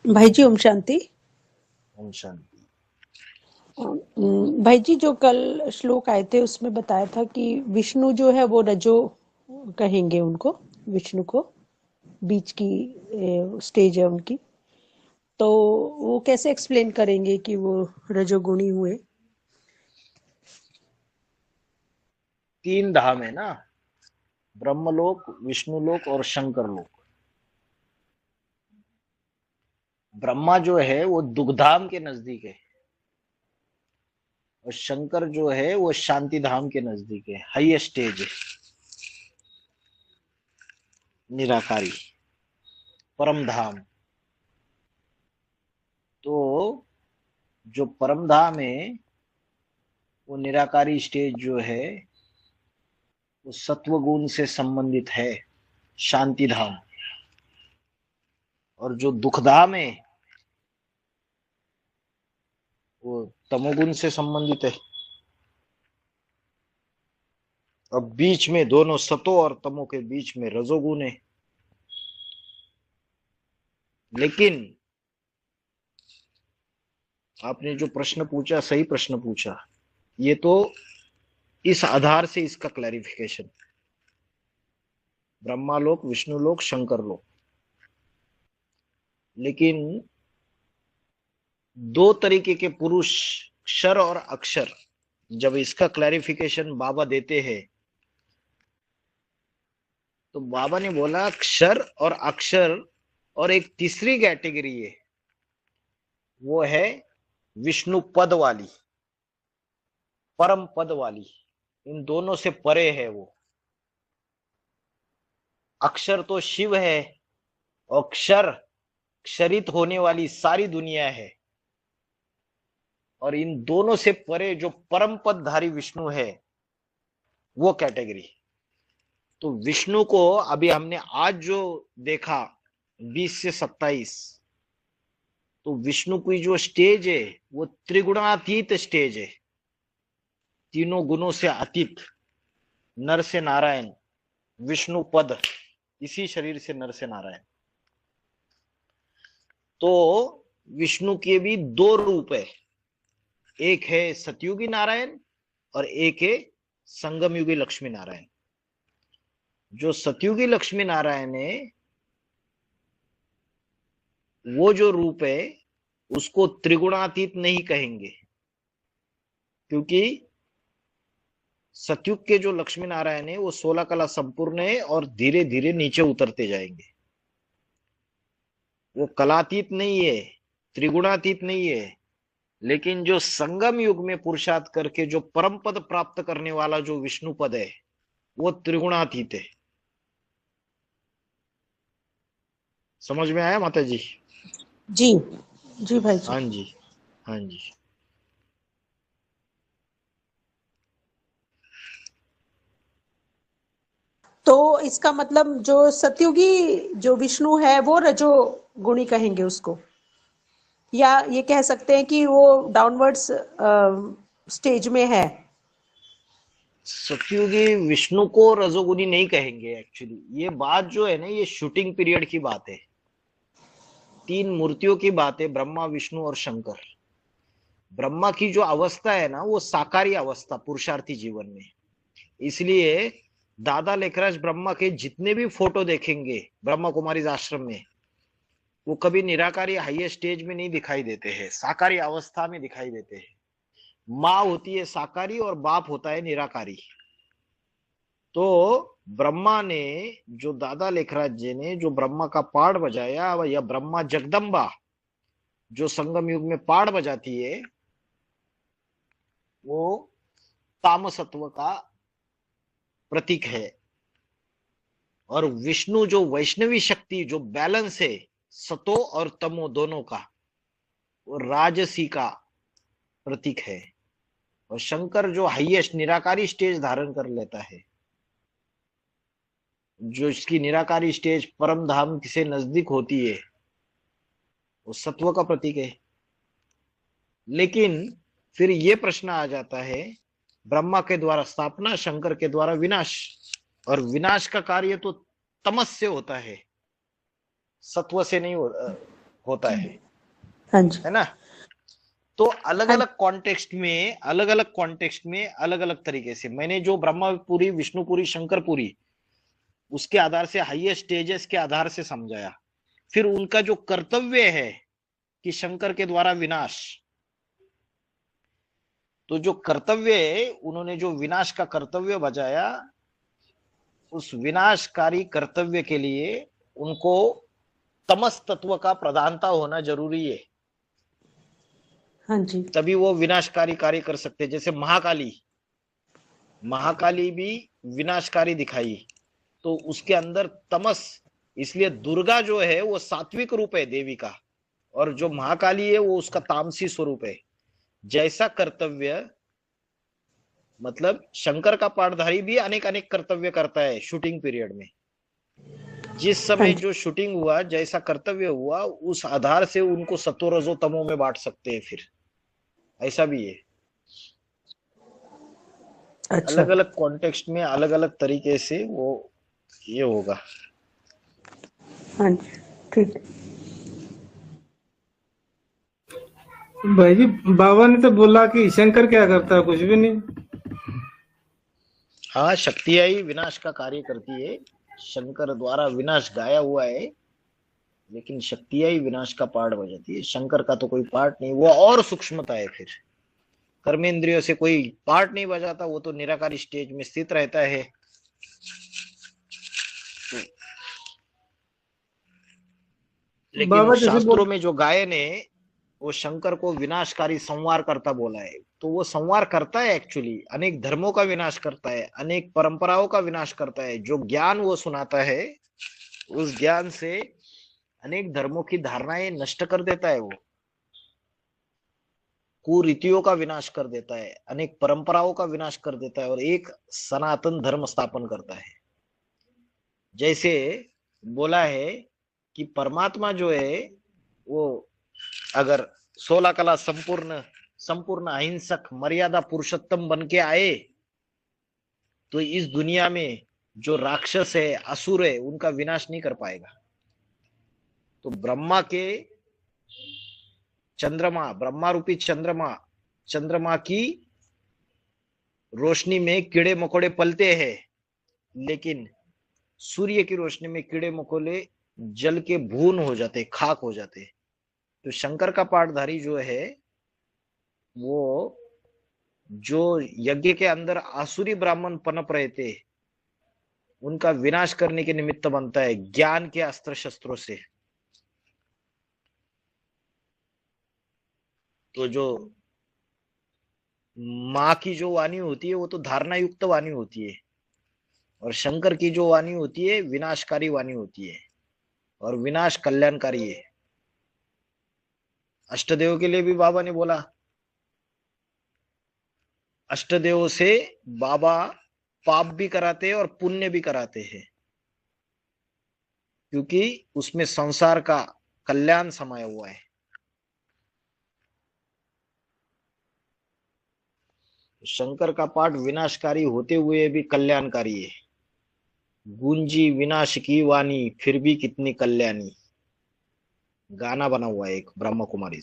भाई जी ओम शांति। ओम शांति। भाई जी जो कल श्लोक आए थे उसमें बताया था कि विष्णु जो है वो रजो कहेंगे उनको, विष्णु को बीच की स्टेज है उनकी, तो वो कैसे एक्सप्लेन करेंगे कि वो रजोगुणी हुए? 3 धाम है ना, ब्रह्मलोक, विष्णुलोक और शंकर लोक। ब्रह्मा जो है वो दुग्धाम के नजदीक है, और शंकर जो है वो शांति धाम के नजदीक है, हाईएस्ट स्टेज है, निराकारी, परम धाम। तो जो परम धाम है वो निराकारी स्टेज जो है वो सत्व गुण से संबंधित है, शांति धाम। और जो दुखधाम है वो तमोगुण से संबंधित है। और बीच में दोनों सतो और तमो के बीच में रजोगुण है। लेकिन आपने जो प्रश्न पूछा, सही प्रश्न पूछा। ये तो इस आधार से इसका क्लैरिफिकेशन, ब्रह्मालोक, विष्णुलोक, शंकर लोक। लेकिन 2 तरीके के पुरुष, क्षर और अक्षर, जब इसका क्लैरिफिकेशन बाबा देते हैं तो बाबा ने बोला क्षर और अक्षर, और एक तीसरी कैटेगरी है, वो है विष्णु पद वाली, परम पद वाली। इन दोनों से परे है वो। अक्षर तो शिव है, और क्षर क्षरित होने वाली सारी दुनिया है। और इन दोनों से परे जो परम पदधारी विष्णु है, वो कैटेगरी। तो विष्णु को अभी हमने आज जो देखा 20 से 27, तो विष्णु की जो स्टेज है वो त्रिगुणातीत स्टेज है, तीनों गुणों से अतीत। नर से नारायण, विष्णु पद, इसी शरीर से नर से नारायण। तो विष्णु के भी 2 रूप है, एक है सतयुगी नारायण और एक है संगम युगी लक्ष्मी नारायण। जो सतयुगी लक्ष्मी नारायण है वो जो रूप है उसको त्रिगुणातीत नहीं कहेंगे, क्योंकि सतयुग के जो लक्ष्मी नारायण है वो 16 कला संपूर्ण है और धीरे धीरे नीचे उतरते जाएंगे। वो कलातीत नहीं है, त्रिगुणातीत नहीं है। लेकिन जो संगम युग में पुरुषार्थ करके जो परम पद प्राप्त करने वाला जो विष्णु पद है वो त्रिगुणातीत है। समझ में आया माता जी? जी जी भाई जी। हाँ जी, हाँ जी। तो इसका मतलब जो सतयुगी जो विष्णु है वो रजो गुणी कहेंगे उसको, या ये कह सकते हैं कि वो डाउनवर्ड्स स्टेज में है? सतयुगी विष्णु को रजोगुनी नहीं कहेंगे। एक्चुअली ये बात जो है ना, ये शूटिंग पीरियड की बात है, 3 मूर्तियों की बात है, ब्रह्मा, विष्णु और शंकर। ब्रह्मा की जो अवस्था है ना वो साकारी अवस्था पुरुषार्थी जीवन में। इसलिए दादा लेखराज ब्रह्मा के जितने भी फोटो देखेंगे ब्रह्मा कुमारी आश्रम में, वो कभी निराकारी हाईएस्ट स्टेज में नहीं दिखाई देते हैं, साकारी अवस्था में दिखाई देते हैं। माँ होती है साकारी और बाप होता है निराकारी। तो ब्रह्मा ने, जो दादा लेखराज जी ने जो ब्रह्मा का पाठ बजाया, या ब्रह्मा जगदम्बा जो संगम युग में पाठ बजाती है, वो तामसत्व का प्रतीक है। और विष्णु जो वैष्णवी शक्ति, जो बैलेंस है सतो और तमो दोनों का, वो राजसी का प्रतीक है। और शंकर जो हाईएस्ट निराकारी स्टेज धारण कर लेता है, जो इसकी निराकारी स्टेज परम धाम से नजदीक होती है, वो सत्व का प्रतीक है। लेकिन फिर ये प्रश्न आ जाता है, ब्रह्मा के द्वारा स्थापना, शंकर के द्वारा विनाश, और विनाश का कार्य तो तमस से होता है, सत्व से नहीं होता है। हाँ जी। है ना? तो अलग अलग कॉन्टेक्स्ट में, अलग अलग कॉन्टेक्स्ट में अलग अलग तरीके से मैंने जो ब्रह्मपुरी, विष्णुपुरी, शंकरपुरी, उसके आधार से हाईएस्ट स्टेजेस के आधार से समझाया। फिर उनका जो कर्तव्य है कि शंकर के द्वारा विनाश, तो जो कर्तव्य है, उन्होंने जो विनाश का कर्तव्य बजाया, उस विनाशकारी कर्तव्य के लिए उनको तमस तत्व का प्रधानता होना जरूरी है। हाँ जी। तभी वो विनाशकारी कार्य कर सकते। जैसे महाकाली, महाकाली भी विनाशकारी दिखाई, तो उसके अंदर तमस, इसलिए दुर्गा जो है वो सात्विक रूप है देवी का, और जो महाकाली है वो उसका तामसी स्वरूप है। जैसा कर्तव्य, मतलब शंकर का पाठधारी भी अनेक अनेक कर्तव्य करता है शूटिंग पीरियड में। जिस समय जो शूटिंग हुआ, जैसा कर्तव्य हुआ, उस आधार से उनको सतो रजो तमो में बांट सकते हैं। फिर ऐसा भी है। अच्छा। अलग अलग कॉन्टेक्स्ट में अलग अलग तरीके से वो ये होगा। हाँ जी, ठीक। भाई जी, बाबा ने तो बोला कि शंकर क्या करता है, कुछ भी नहीं। हाँ, शक्तियां ही विनाश का कार्य करती है। शंकर द्वारा विनाश गाया हुआ है, लेकिन शक्तियां ही विनाश का पार्ट बजाती है। शंकर का तो कोई पार्ट नहीं, वो और सूक्ष्मता है। फिर कर्मेंद्रियों से कोई पार्ट नहीं बजाता, वो तो निराकारी स्टेज में स्थित रहता है। लेकिन बाबा जैसे शास्त्रों में जो गायन है, वो शंकर को विनाशकारी संवार करता बोला है। तो वो संवार करता है एक्चुअली, अनेक धर्मों का विनाश करता है, अनेक परंपराओं का विनाश करता है। जो ज्ञान वो सुनाता है, उस ज्ञान से अनेक धर्मों की धारणाएं नष्ट कर देता है। वो कुरीतियों का विनाश कर देता है, अनेक परंपराओं का विनाश कर देता है, और एक सनातन धर्म स्थापन करता है। जैसे बोला है कि परमात्मा जो है वो अगर 16 कला संपूर्ण अहिंसक मर्यादा पुरुषोत्तम बन के आए, तो इस दुनिया में जो राक्षस है, असुर है, उनका विनाश नहीं कर पाएगा। तो ब्रह्मा के चंद्रमा, ब्रह्मा रूपी चंद्रमा की रोशनी में कीड़े मकोड़े पलते हैं, लेकिन सूर्य की रोशनी में कीड़े मकोड़े जल के भून हो जाते, खाक हो जाते। तो शंकर का पाठधारी जो है, वो जो यज्ञ के अंदर आसुरी ब्राह्मण पनप रहे थे, उनका विनाश करने के निमित्त बनता है ज्ञान के अस्त्र शस्त्रों से। तो जो माँ की जो वाणी होती है, वो तो धारणा युक्त वाणी होती है, और शंकर की जो वाणी होती है, विनाशकारी वाणी होती है, और विनाश कल्याणकारी है। अष्टदेव के लिए भी बाबा ने बोला, अष्टदेव से बाबा पाप भी कराते हैं और पुण्य भी कराते हैं, क्योंकि उसमें संसार का कल्याण समाया हुआ है। शंकर का पाठ विनाशकारी होते हुए भी कल्याणकारी है। गूंजी विनाश की वाणी, फिर भी कितनी कल्याणी, गाना बना हुआ है एक ब्रह्म कुमारी में।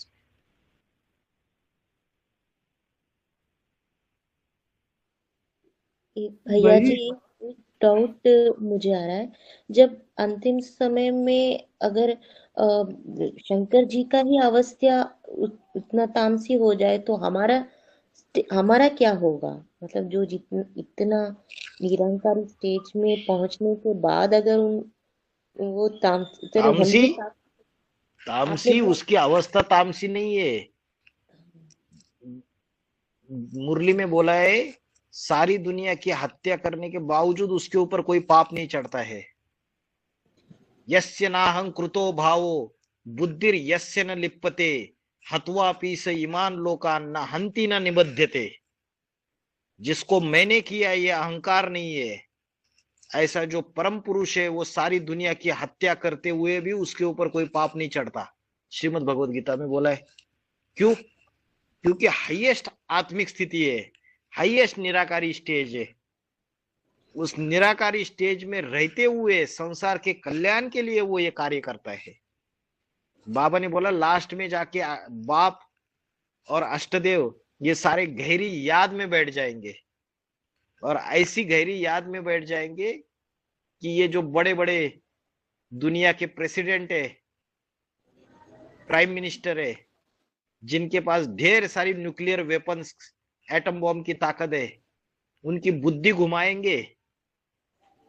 भैया जी, एक डाउट मुझे आ रहा है। जब अंतिम समय में अगर शंकर जी का ही अवस्था उतना तामसी हो जाए, तो हमारा क्या होगा? मतलब जो इतना निरंकारी स्टेज में पहुंचने के बाद अगर वो चलो तामसी, आपने उसकी अवस्था तामसी नहीं है। मुरली में बोला है, सारी दुनिया की हत्या करने के बावजूद उसके ऊपर कोई पाप नहीं चढ़ता है। यस्य नाहं कृतो भावो बुद्धिर यस्य न लिप्यते हत्वा पीस ईमान लोकान न हंति न निबध्यते। जिसको मैंने किया ये अहंकार नहीं है, ऐसा जो परम पुरुष है वो सारी दुनिया की हत्या करते हुए भी उसके ऊपर कोई पाप नहीं चढ़ता। श्रीमद् भगवत गीता में बोला है। क्यों? क्योंकि हाईएस्ट आत्मिक स्थिति है, हाईएस्ट निराकारी स्टेज है। उस निराकारी स्टेज में रहते हुए संसार के कल्याण के लिए वो ये कार्य करता है। बाबा ने बोला लास्ट में जाके बाप और अष्टदेव ये सारे गहरी याद में बैठ जाएंगे, और ऐसी गहरी याद में बैठ जाएंगे कि ये जो बड़े बड़े दुनिया के प्रेसिडेंट है, प्राइम मिनिस्टर है, जिनके पास ढेर सारी न्यूक्लियर वेपन्स, एटम बॉम्ब की ताकत है, उनकी बुद्धि घुमाएंगे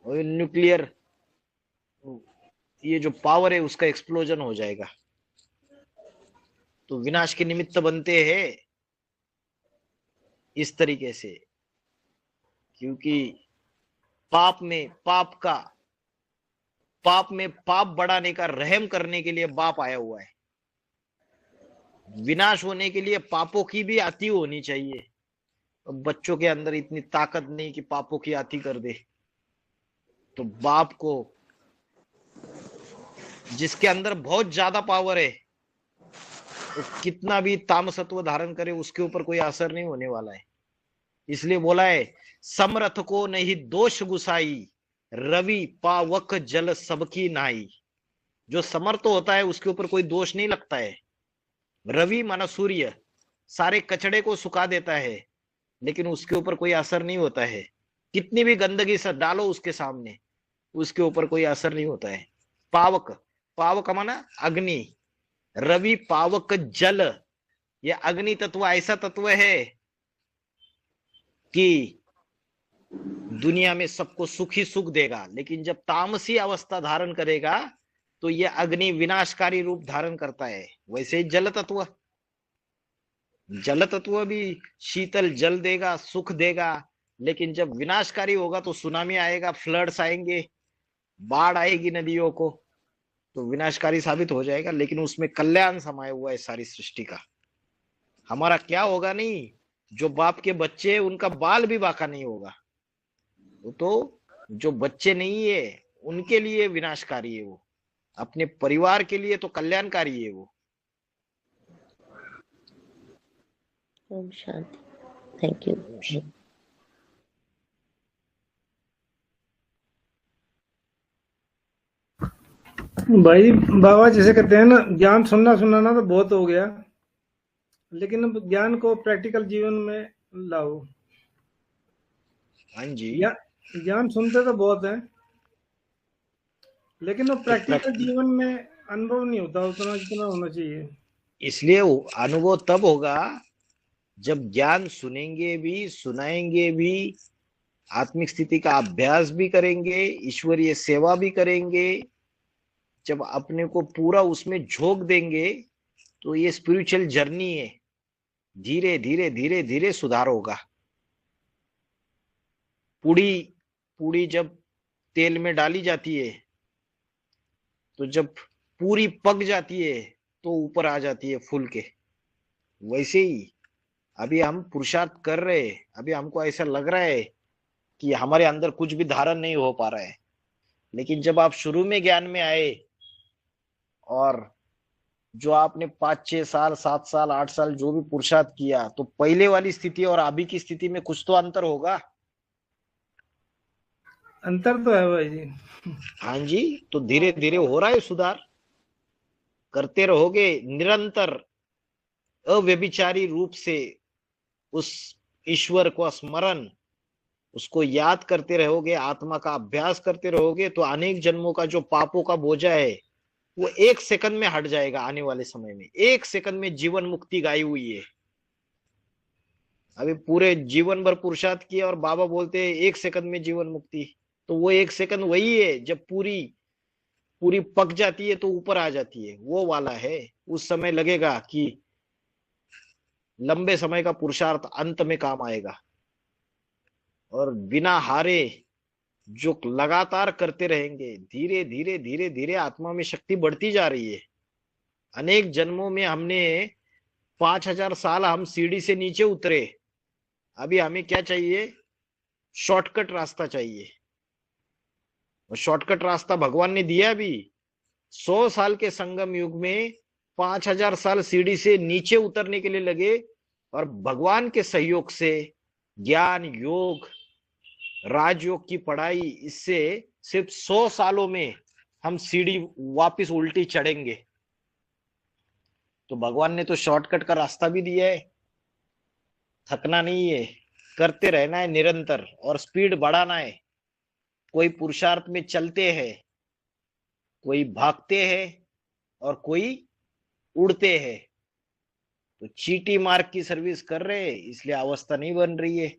और न्यूक्लियर ये जो पावर है उसका एक्सप्लोजन हो जाएगा। तो विनाश के निमित्त बनते हैं इस तरीके से, क्योंकि पाप में पाप बढ़ाने का, रहम करने के लिए बाप आया हुआ है। विनाश होने के लिए पापों की भी आती होनी चाहिए। बच्चों के अंदर इतनी ताकत नहीं कि पापों की आती कर दे। तो बाप को, जिसके अंदर बहुत ज्यादा पावर है, तो कितना भी तामसत्व धारण करे उसके ऊपर कोई असर नहीं होने वाला है। इसलिए बोला है समरथ को नहीं दोष गुसाई, रवि पावक जल सबकी नाई। जो समर्थ होता है उसके ऊपर कोई दोष नहीं लगता है। रवि माना सूर्य सारे कचड़े को सुखा देता है, लेकिन उसके ऊपर कोई असर नहीं होता है। कितनी भी गंदगी से डालो उसके सामने, उसके ऊपर कोई असर नहीं होता है। पावक माना अग्नि, रवि पावक जल, ये अग्नि तत्व ऐसा तत्व है कि दुनिया में सबको सुख ही सुख देगा, लेकिन जब तामसी अवस्था धारण करेगा तो ये अग्नि विनाशकारी रूप धारण करता है। वैसे ही जल तत्व भी शीतल जल देगा, सुख देगा, लेकिन जब विनाशकारी होगा तो सुनामी आएगा, फ्लड्स आएंगे, बाढ़ आएगी नदियों को, तो विनाशकारी साबित हो जाएगा। लेकिन उसमें कल्याण समाया हुआ है सारी सृष्टि का। हमारा क्या होगा नहीं, जो बाप के बच्चे हैं उनका बाल भी बाका नहीं होगा। तो जो बच्चे नहीं है उनके लिए विनाशकारी है वो, अपने परिवार के लिए तो कल्याणकारी है वो। ओम शांति। Thank you. भाई बाबा जैसे कहते हैं ना, ज्ञान सुनना सुनाना तो बहुत हो गया, लेकिन अब ज्ञान को प्रैक्टिकल जीवन में लाओ। हाँ जी, ज्ञान सुनते तो बहुत है, लेकिन वो प्रैक्टिकल जीवन में अनुभव नहीं होता उतना जितना होना चाहिए। इसलिए अनुभव तब होगा जब ज्ञान सुनेंगे भी, सुनाएंगे भी, आत्मिक स्थिति का अभ्यास भी करेंगे, ईश्वरीय सेवा भी करेंगे। जब अपने को पूरा उसमें झोंक देंगे तो ये स्पिरिचुअल जर्नी है, धीरे धीरे धीरे धीरे सुधार होगा। पूड़ी जब तेल में डाली जाती है तो जब पूरी पक जाती है तो ऊपर आ जाती है फूल के। वैसे ही अभी हम पुरुषार्थ कर रहे हैं, अभी हमको ऐसा लग रहा है कि हमारे अंदर कुछ भी धारण नहीं हो पा रहा है, लेकिन जब आप शुरू में ज्ञान में आए और जो आपने 5-6 साल 7 साल 8 साल जो भी पुरुषार्थ किया, तो पहले वाली स्थिति और अभी की स्थिति में कुछ तो अंतर होगा। अंतर तो है भाई जी। हाँ जी, तो धीरे धीरे हो रहा है सुधार। करते रहोगे निरंतर अव्यभिचारी रूप से उस ईश्वर को स्मरण, उसको याद करते रहोगे, आत्मा का अभ्यास करते रहोगे, तो अनेक जन्मों का जो पापों का बोझा है वो 1 सेकंड में हट जाएगा। आने वाले समय में 1 सेकंड में जीवन मुक्ति गाई हुई है। अभी पूरे जीवन भर पुरुषार्थ किया और बाबा बोलते हैं 1 सेकंड में जीवन मुक्ति, तो वो 1 सेकंड वही है जब पूरी पक जाती है तो ऊपर आ जाती है, वो वाला है। उस समय लगेगा कि लंबे समय का पुरुषार्थ अंत में काम आएगा, और बिना हारे जो लगातार करते रहेंगे, धीरे धीरे धीरे धीरे आत्मा में शक्ति बढ़ती जा रही है। अनेक जन्मों में हमने 5,000 साल हम सीढ़ी से नीचे उतरे, अभी हमें क्या चाहिए? शॉर्टकट रास्ता चाहिए। और शॉर्टकट रास्ता भगवान ने दिया भी। 100 साल के संगम युग में 5,000 साल सीढ़ी से नीचे उतरने के लिए लगे, और भगवान के सहयोग से ज्ञान योग राजयोग की पढ़ाई, इससे सिर्फ 100 सालों में हम सीढ़ी वापस उल्टी चढ़ेंगे। तो भगवान ने तो शॉर्टकट का रास्ता भी दिया है। थकना नहीं है, करते रहना है निरंतर, और स्पीड बढ़ाना है। कोई पुरुषार्थ में चलते हैं, कोई भागते हैं, और कोई उड़ते हैं। तो चीटी मार्ग की सर्विस कर रहे हैं, इसलिए अवस्था नहीं बन रही है।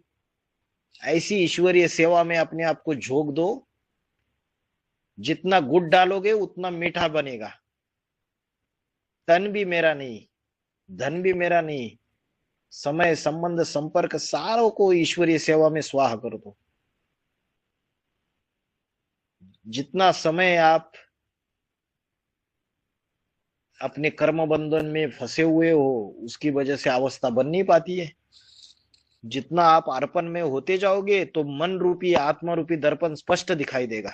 ऐसी ईश्वरीय सेवा में अपने आप को झोंक दो। जितना गुड़ डालोगे उतना मीठा बनेगा। तन भी मेरा नहीं, धन भी मेरा नहीं, समय संबंध संपर्क सारों को ईश्वरीय सेवा में स्वाहा कर दो। जितना समय आप अपने कर्म बंधन में फंसे हुए हो, उसकी वजह से अवस्था बन नहीं पाती है। जितना आप अर्पण में होते जाओगे तो मन रूपी आत्मा रूपी दर्पण स्पष्ट दिखाई देगा।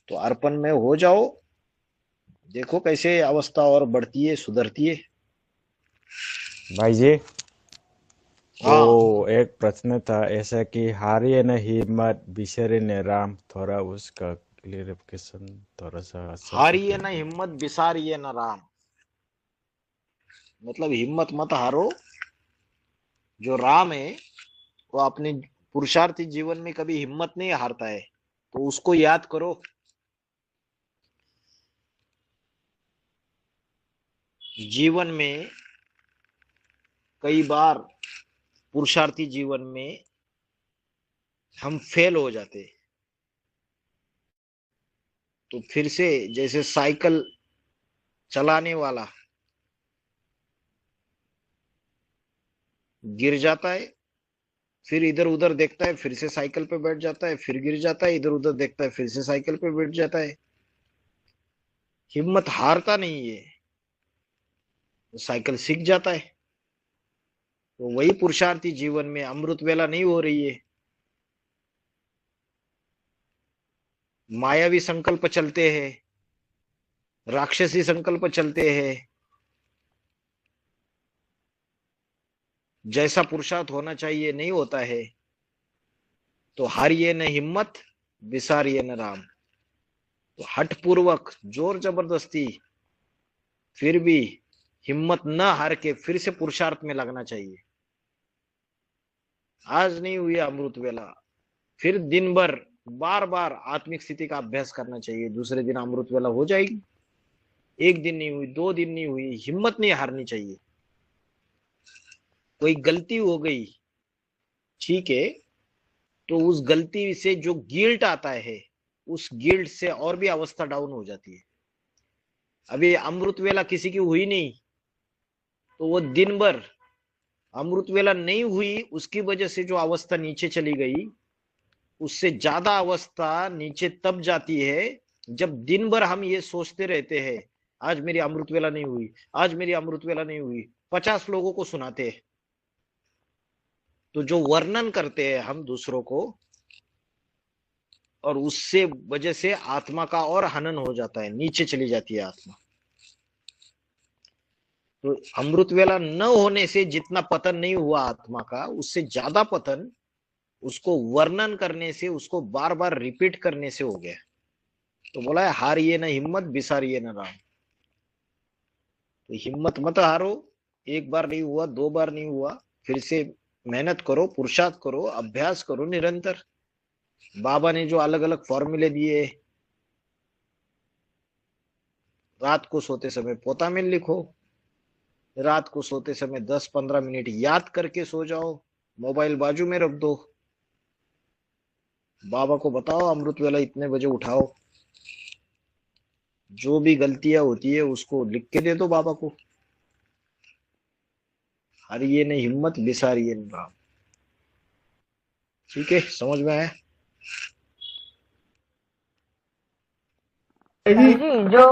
तो अर्पण में हो जाओ, देखो कैसे अवस्था और बढ़ती है, सुधरती है। भाई जी, हाँ, वो एक प्रश्न था ऐसा कि हारिए न हिम्मत बिसरे न राम, थोड़ा उसका क्लियरिफिकेशन थोड़ा सा अच्छा से हारिए न कर दो। हिम्मत बिसारिए न राम। मतलब हिम्मत मत हारो। जो राम है वो अपने पुरुषार्थी जीवन में कभी हिम्मत नहीं हारता है, तो उसको याद करो। जीवन में कई बार पुरुषार्थी जीवन में हम फेल हो जाते, तो फिर से जैसे साइकिल चलाने वाला गिर जाता है, फिर इधर उधर देखता है, फिर से साइकिल पे बैठ जाता है, फिर गिर जाता है, इधर उधर देखता है, फिर से साइकिल पे बैठ जाता है। हिम्मत हारता नहीं है, तो साइकिल सीख जाता है। तो वही पुरुषार्थी जीवन में अमृत वेला नहीं हो रही है। मायावी संकल्प चलते हैं, राक्षसी संकल्प चलते हैं। जैसा पुरुषार्थ होना चाहिए नहीं होता है, तो हारिए न हिम्मत बिसारिए न राम। तो हठ पूर्वक जोर जबरदस्ती फिर भी हिम्मत न हार के फिर से पुरुषार्थ में लगना चाहिए। आज नहीं हुई अमृत वेला, फिर दिन भर बार बार आत्मिक स्थिति का अभ्यास करना चाहिए। दूसरे दिन अमृत वेला हो जाएगी। एक दिन नहीं हुई, 2 दिन नहीं हुई, हिम्मत नहीं हारनी चाहिए। कोई गलती हो गई, ठीक है, तो उस गलती से जो गिल्ट आता है, उस गिल्ट से और भी अवस्था डाउन हो जाती है। अभी अमृत वेला किसी की हुई नहीं, तो वो दिन भर अमृत वेला नहीं हुई, उसकी वजह से जो अवस्था नीचे चली गई, उससे ज्यादा अवस्था नीचे तब जाती है जब दिन भर हम ये सोचते रहते हैं, आज मेरी अमृत वेला नहीं हुई, आज मेरी अमृत वेला नहीं हुई। 50 लोगों को सुनाते हैं। तो जो वर्णन करते हैं हम दूसरों को, और उससे वजह से आत्मा का और हनन हो जाता है, नीचे चली जाती है आत्मा। तो अमृत वेला न होने से जितना पतन नहीं हुआ आत्मा का, उससे ज्यादा पतन उसको वर्णन करने से, उसको बार बार रिपीट करने से हो गया। तो बोला है हारिए न हिम्मत बिसारिए न राम। तो हिम्मत मत हारो। एक बार नहीं हुआ, 2 बार नहीं हुआ, फिर से मेहनत करो, पुरुषार्थ करो, अभ्यास करो निरंतर। बाबा ने जो अलग अलग फॉर्मूले दिए, रात को सोते समय पोता में लिखो, रात को सोते समय 10-15 मिनट याद करके सो जाओ, मोबाइल बाजू में रख दो, बाबा को बताओ अमृत वेला इतने बजे उठाओ। जो भी गलतियां होती है उसको लिख के दे दो बाबा को। हारिए नहीं हिम्मत बिसारिए नहीं राम। ठीक है, समझ में आया? भाई जी भाई जी, जो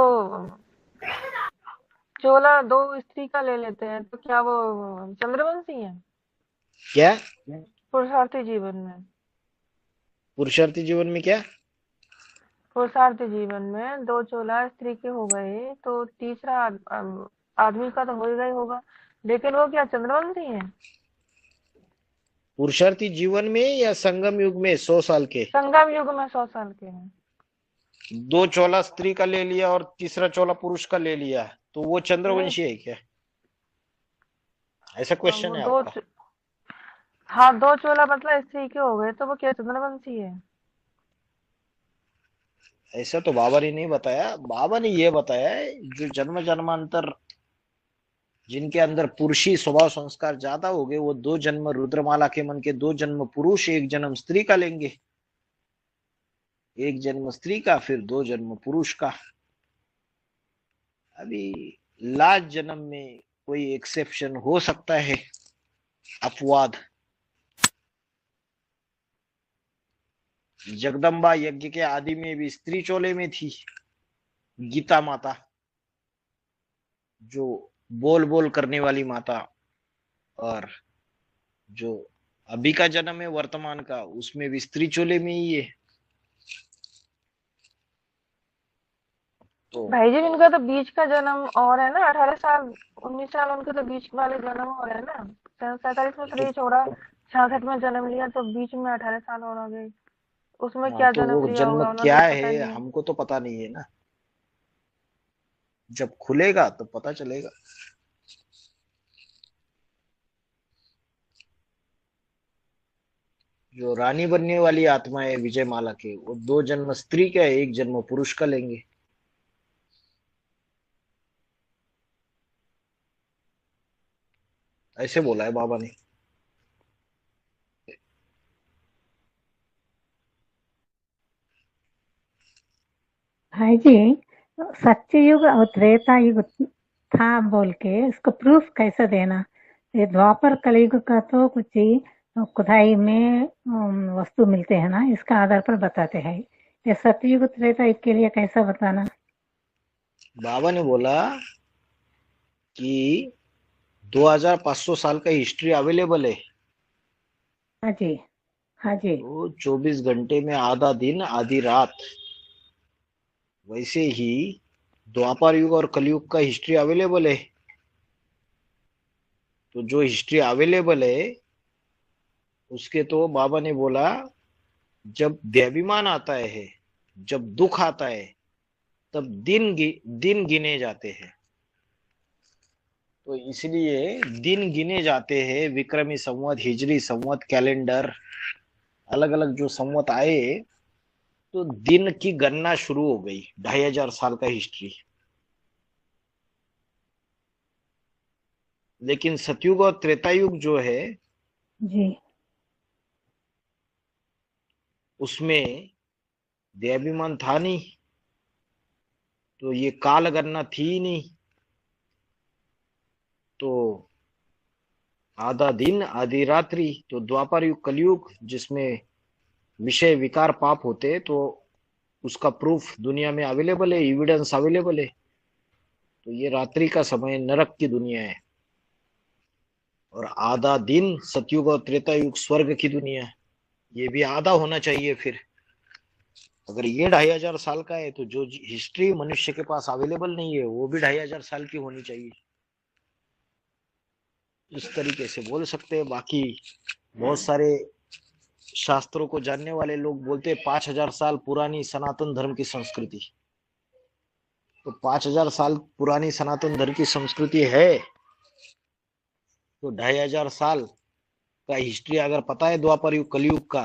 चोला दो स्त्री का ले लेते हैं तो क्या वो चंद्रवंशी है क्या पुरुषार्थी जीवन में? पुरुषार्थी जीवन में क्या? पुरुषार्थी जीवन में दो चोला स्त्री के हो गए तो तीसरा आदमी का तो होगा ही होगा, लेकिन वो क्या चंद्रवंशी है? पुरुषार्थी जीवन में या संगम युग में 100 साल के? संगम युग में 100 साल के हैं। 2 चोला स्त्री का ले लिया और तीसरा चोला पुरुष का ले लिया तो वो नहीं, चंद्रवंशी है क्या? ऐसा क्वेश्चन वो है दो आपका? हाँ, दो चोला मतलब स्त्री के हो गए तो वो क्या चंद्रवंशी है? ऐसा तो बाबा ने नहीं बताया। बाबा ने ये बताया है जो जन्म जन्मांतर जिनके अंदर पुरुषी स्वभाव संस्कार ज्यादा हो गए वो 2 जन्म रुद्रमाला के मन के 2 जन्म पुरुष 1 जन्म स्त्री का लेंगे। 1 जन्म स्त्री का फिर 2 जन्म पुरुष का। अभी लास्ट जन्म में कोई एक्सेप्शन हो सकता है, अपवाद। जगदम्बा यज्ञ के आदि में भी स्त्री चोले में थी गीता माता, जो बोल बोल करने वाली माता, और जो अभी का जन्म है वर्तमान का उसमें भी स्त्री चोले में ही है। तो भाई जी, इनका तो बीच का जन्म और है ना, 18 साल 19 साल उनके तो बीच वाले जन्म और है ना। 47 में तो शरीर छोड़ा, 66 में जन्म लिया तो बीच में 18 साल और आ गए। उसमें हाँ, क्या तो जन्म वो लिया जन्म होगा उन्होंने क्या तो पता है नहीं है। हमको तो पता नहीं है ना, जब खुलेगा तो पता चलेगा। जो रानी बनने वाली आत्मा है विजय माला के, वो 2 जन्म स्त्री का 1 जन्म पुरुष का लेंगे। ऐसे बोला है बाबा ने। भाई जी, सत्य युग और त्रेता युग था बोल के इसको प्रूफ कैसे देना? ये द्वापर कलयुग का तो कुछ ही खुदाई में वस्तु मिलते हैं ना, इसका आधार पर बताते हैं। ये सतयुग त्रेता युग के लिए कैसा बताना? बाबा ने बोला कि 2500 साल का हिस्ट्री अवेलेबल है। हाँ जी, हाँ जी, तो 24 घंटे में आधा दिन आधी रात, वैसे ही द्वापर युग और कलयुग का हिस्ट्री अवेलेबल है। तो जो हिस्ट्री अवेलेबल है उसके तो बाबा ने बोला जब देहाभिमान आता है, जब दुख आता है, तब दिन गिने जाते हैं। तो इसलिए दिन गिने जाते हैं, विक्रमी संवत, हिजरी संवत, कैलेंडर, अलग अलग जो संवत आए तो दिन की गणना शुरू हो गई। 2500 साल का हिस्ट्री। लेकिन सतयुग और त्रेतायुग जो है जी, उसमें देहाभिमान था नहीं, तो ये काल गणना थी ही नहीं। तो आधा दिन आधी रात्रि, तो द्वापर युग कलयुग जिसमें विषय विकार पाप होते, तो उसका प्रूफ दुनिया में अवेलेबल है, एविडेंस अवेलेबल है। तो ये रात्रि का समय नरक की दुनिया है, और आधा दिन सतयुग और त्रेता युग स्वर्ग की दुनिया है। ये भी आधा होना चाहिए। फिर अगर ये 2500 साल का है तो जो हिस्ट्री मनुष्य के पास अवेलेबल नहीं है वो भी 2500 साल की होनी चाहिए। इस तरीके से बोल सकते हैं। बाकी बहुत सारे शास्त्रों को जानने वाले लोग बोलते हैं 5000 साल पुरानी सनातन धर्म की संस्कृति। तो 5000 साल पुरानी सनातन धर्म की संस्कृति है, तो 2500 साल का हिस्ट्री अगर पता है द्वापर युग कलयुग का,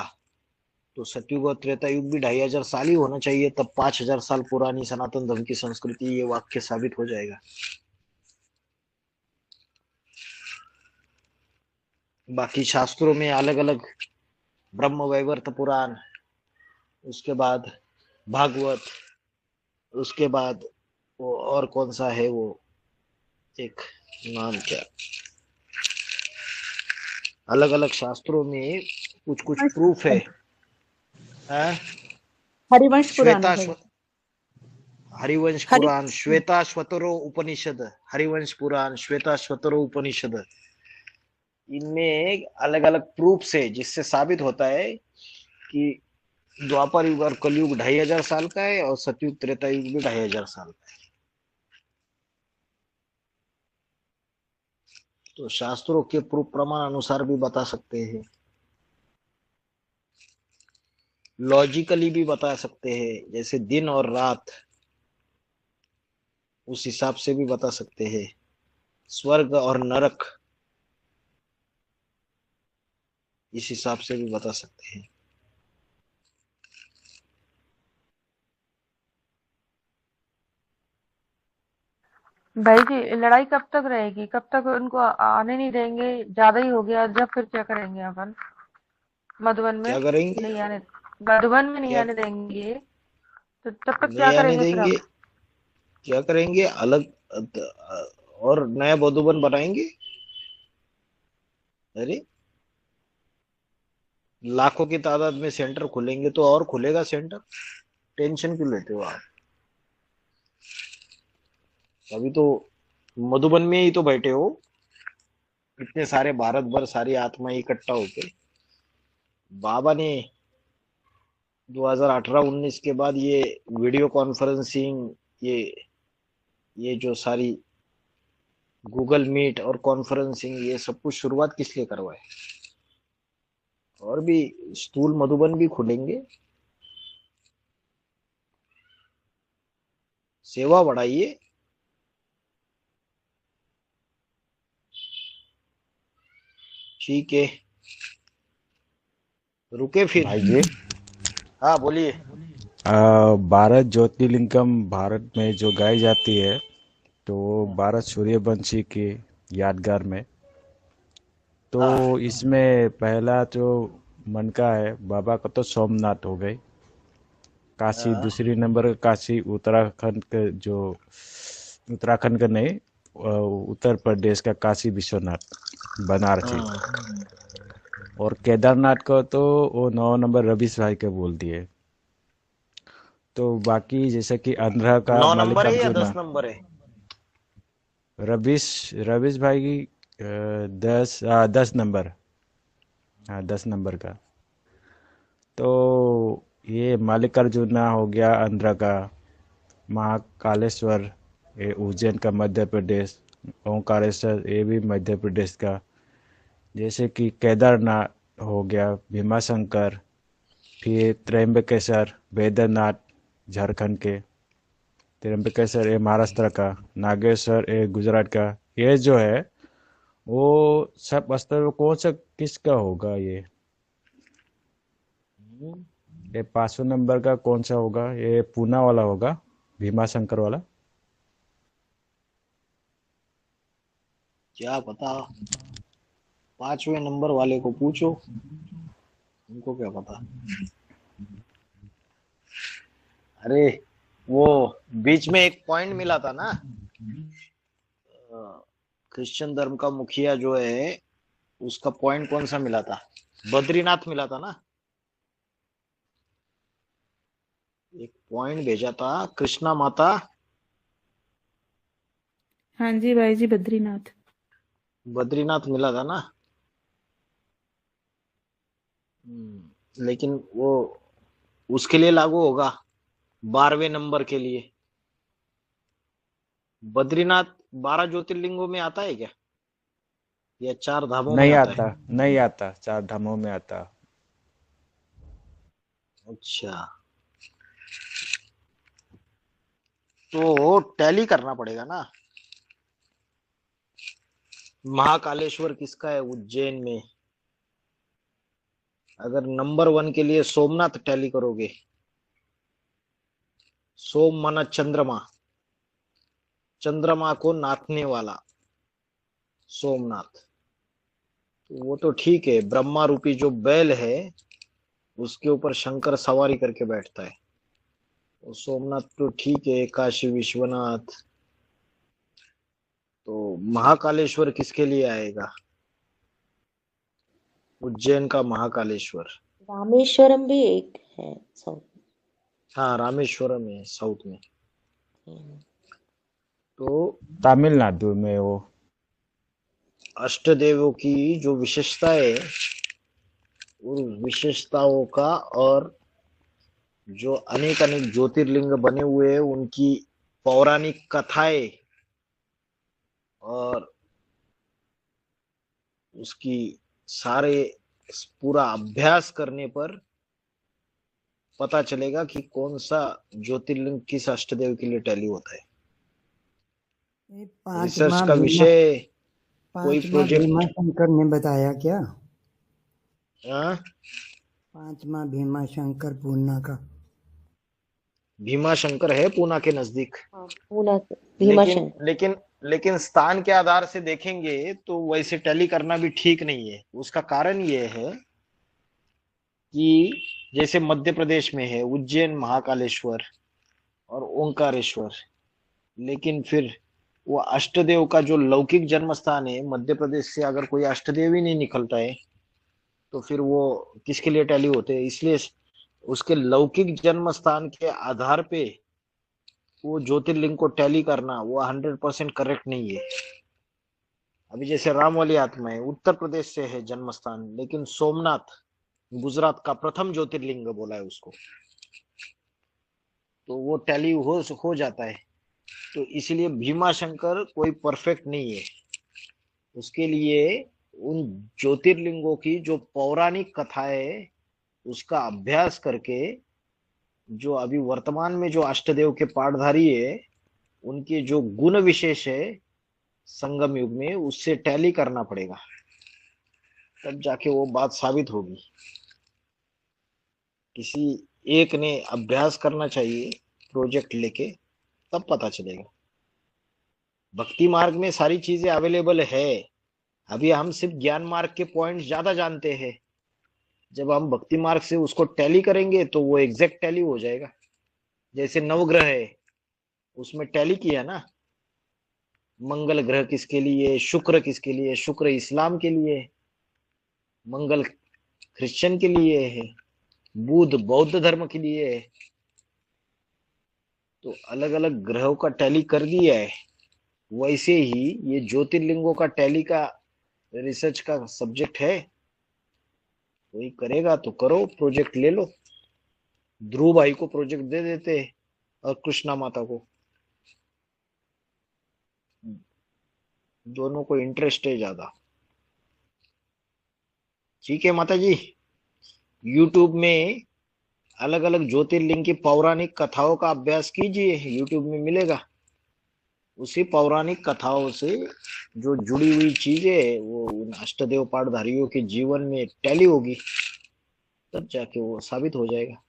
तो सतयुग और त्रेता युग भी 2500 साल ही होना चाहिए। तब 5000 साल पुरानी सनातन धर्म की संस्कृति, ये वाक्य साबित हो जाएगा। बाकी शास्त्रों में अलग अलग, ब्रह्म वैवर्त पुराण, उसके बाद भागवत, उसके बाद वो और कौन सा है वो, एक नाम क्या, अलग अलग शास्त्रों में कुछ कुछ प्रूफ है। हैं? हरिवंश पुराण श्वेता भाई। हरिवंश पुराण, श्वेताश्वतरो उपनिषद, हरिवंश पुराण, श्वेताश्वतरो उपनिषद, इनमें अलग अलग प्रूफ से, जिससे साबित होता है कि द्वापर युग और कलयुग 2500 साल का है और सतयुग त्रेता युग भी 2500 साल का है। तो शास्त्रों के प्रूफ प्रमाण अनुसार भी बता सकते हैं, लॉजिकली भी बता सकते हैं, जैसे दिन और रात, उस हिसाब से भी बता सकते हैं, स्वर्ग और नरक, इस हिसाब से भी बता सकते हैं। भाई जी लड़ाई कब तक रहेगी, कब तक उनको आने नहीं देंगे, ज्यादा ही हो गया जब फिर क्या करेंगे अपन, मधुबन में क्या करेंगे? नहीं आने, मधुबन में नहीं क्या आने देंगे तो तब तक क्या नहीं आने करेंगे फिर देंगे? हम? क्या करेंगे? अलग और नया मधुबन बनाएंगे। अरे लाखों की तादाद में सेंटर खुलेंगे तो और खुलेगा सेंटर, टेंशन क्यों लेते हो आप? अभी तो मधुबन में ही तो बैठे हो, इतने सारे भारत भर सारी आत्मा इकट्ठा होके। बाबा ने 2018-19 के बाद ये वीडियो कॉन्फ्रेंसिंग, ये जो सारी गूगल मीट और कॉन्फ्रेंसिंग, ये सब कुछ शुरुआत किस लिए करवाए? और भी स्थूल मधुबन भी खुलेंगे, सेवा बढ़ाइए। ठीक है, रुके फिर। भाई जी, हाँ बोलिए। भारत ज्योतिर्लिंगम भारत में जो गाई जाती है, तो भारत सूर्यवंशी की यादगार में, तो हाँ इसमें पहला जो मन का है बाबा का, तो सोमनाथ हो गई, काशी हाँ दूसरी नंबर, काशी उत्तराखंड के जो, उत्तराखंड का नहीं, उत्तर प्रदेश का काशी विश्वनाथ, बनारसी। हाँ। और केदारनाथ को तो वो 9 नंबर रवीश भाई के बोल दिए। तो बाकी जैसे कि आंध्रा का 9 नंबर है या मल्लिकार्जुना, 10 नंबर है? रवीश रवीश भाई की 10 नंबर, हाँ 10 नंबर का। तो ये मल्लिकार्जुना हो गया आंध्रा का, महाकालेश्वर ये उज्जैन का मध्य प्रदेश, ओंकारेश्वर ये भी मध्य प्रदेश का, जैसे कि केदारनाथ हो गया भीमाशंकर, फिर त्र्यंबकेश्वर वैद्यनाथ झारखंड के, त्र्यंबकेश्वर ये महाराष्ट्र का, नागेश्वर ये गुजरात का। ये जो है वो सब स्तर में कौन सा किसका होगा ये 500 नंबर का कौन सा होगा? ये पूना वाला होगा, भीमाशंकर वाला। क्या पता, 5वें नंबर वाले को पूछो, उनको क्या पता। अरे वो बीच में एक पॉइंट मिला था ना, क्रिश्चियन धर्म का मुखिया जो है, उसका पॉइंट कौन सा मिला था? बद्रीनाथ मिला था ना, एक पॉइंट भेजा था कृष्णा माता। हाँ जी भाई जी, बद्रीनाथ। बद्रीनाथ मिला था ना। लेकिन वो उसके लिए लागू होगा 12वें नंबर के लिए। बद्रीनाथ 12 ज्योतिर्लिंगों में आता है क्या, या 4 धामों में नहीं आता है? आता, नहीं आता, 4 धामों में आता। अच्छा, तो टैली करना पड़ेगा ना। महाकालेश्वर किसका है उज्जैन में? अगर नंबर 1 के लिए सोमनाथ टैली करोगे, सोम माना चंद्रमा, चंद्रमा को नाथने वाला सोमनाथ, तो वो तो ठीक है। ब्रह्मा रूपी जो बैल है उसके ऊपर शंकर सवारी करके बैठता है, तो सोमनाथ तो ठीक है। काशी विश्वनाथ, तो महाकालेश्वर किसके लिए आएगा? उज्जैन का महाकालेश्वर। रामेश्वरम भी एक है साउथ हाँ रामेश्वरम है साउथ में। में। तो तमिलनाडु में वो अष्टदेवों की जो विशेषता है उन विशेषताओं का और जो अनेक अनेक ज्योतिर्लिंग बने हुए हैं उनकी पौराणिक कथाएं और उसकी सारे पूरा अभ्यास करने पर पता चलेगा कि कौन सा ज्योतिर्लिंग किस अष्टदेव के लिए टैली होता है। ये रिसर्च पांचवा का विषय कोई पांचवा प्रोजेक्ट भीमा शंकर ने बताया क्या? हाँ पांचवा भीमा शंकर पूर्णा का। भीमा शंकर है पूना के नजदीक, हाँ पूना भीमा लेकिन शंकर। लेकिन लेकिन स्थान के आधार से देखेंगे तो वैसे टैली करना भी ठीक नहीं है। उसका कारण ये है कि जैसे मध्य प्रदेश में है उज्जैन महाकालेश्वर और ओंकारेश्वर, लेकिन फिर वो अष्टदेव का जो लौकिक जन्म स्थान है मध्य प्रदेश से अगर कोई अष्टदेव ही नहीं निकलता है तो फिर वो किसके लिए टैली होते हैं। इसलिए उसके लौकिक जन्म स्थान के आधार पे वो ज्योतिर्लिंग को टैली करना वो 100% करेक्ट नहीं है। अभी जैसे राम वाली आत्मा है उत्तर प्रदेश से है जन्म स्थान, लेकिन सोमनाथ गुजरात का प्रथम ज्योतिर्लिंग बोला है उसको, तो वो टैली हो जाता है। तो इसलिए भीमा शंकर कोई परफेक्ट नहीं है। उसके लिए उन ज्योतिर्लिंगों की जो पौराणिक कथा है उसका अभ्यास करके जो अभी वर्तमान में जो अष्टदेव के पाठधारी है उनके जो गुण विशेष है संगम युग में उससे टैली करना पड़ेगा, तब जाके वो बात साबित होगी। किसी एक ने अभ्यास करना चाहिए प्रोजेक्ट लेके, तब पता चलेगा। भक्ति मार्ग में सारी चीजें अवेलेबल है। अभी हम सिर्फ ज्ञान मार्ग के पॉइंट्स ज्यादा जानते हैं। जब हम भक्ति मार्ग से उसको टैली करेंगे तो वो एग्जैक्ट टैली हो जाएगा। जैसे नवग्रह है उसमें टैली किया ना, मंगल ग्रह किसके लिए, शुक्र किसके लिए, शुक्र इस्लाम के लिए, मंगल क्रिश्चियन के लिए है, बुध बौद्ध धर्म के लिए है। तो अलग अलग ग्रहों का टैली कर दिया है। वैसे ही ये ज्योतिर्लिंगों का टैली का रिसर्च का सब्जेक्ट है। कोई करेगा तो करो, प्रोजेक्ट ले लो। ध्रुव भाई को प्रोजेक्ट दे देते और कृष्णा माता को, दोनों को इंटरेस्ट है ज्यादा। ठीक है माता जी, यूट्यूब में अलग अलग ज्योतिर्लिंग की पौराणिक कथाओं का अभ्यास कीजिए, यूट्यूब में मिलेगा। उसी पौराणिक कथाओं से जो जुड़ी हुई चीजें वो उन अष्टदेव पाठधारियों के जीवन में टैली होगी, तब जाके वो साबित हो जाएगा।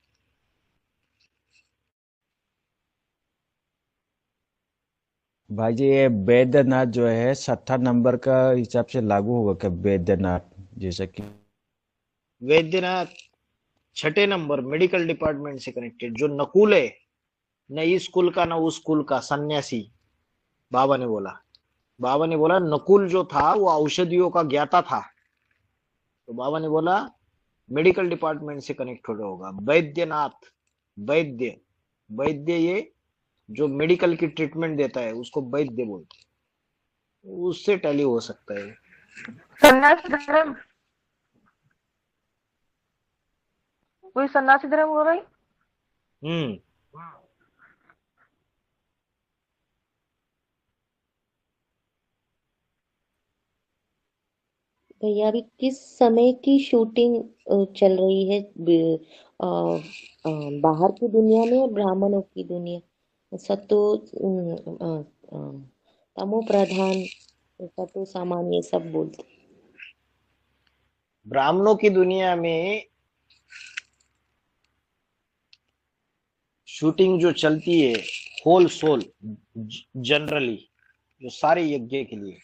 भाई जी ये बैद्यनाथ जो है 7 नंबर का हिसाब से लागू होगा क्या? बैद्यनाथ जैसा कि वैद्यनाथ 6 नंबर मेडिकल डिपार्टमेंट से कनेक्टेड जो नकुल है, न इस कुल का न उस कुल का सन्यासी। बाबा ने बोला नकुल जो था वो औषधियों का ज्ञाता था, तो बाबा ने बोला मेडिकल डिपार्टमेंट से कनेक्ट होगा। वैद्यनाथ, वैद्य ये जो मेडिकल की ट्रीटमेंट देता है उसको वैद्य बोलते हैं, उससे टैली हो सकता है। सन्यासी धर्म, कोई सन्यासी धर्म हो रही। भैया अभी किस समय की शूटिंग चल रही है बाहर की दुनिया में और ब्राह्मणों की दुनिया? सतो तमो प्रधान, सतो सामान्य सब बोलते। ब्राह्मणों की दुनिया में शूटिंग जो चलती है होल सोल जनरली जो सारे यज्ञ के लिए,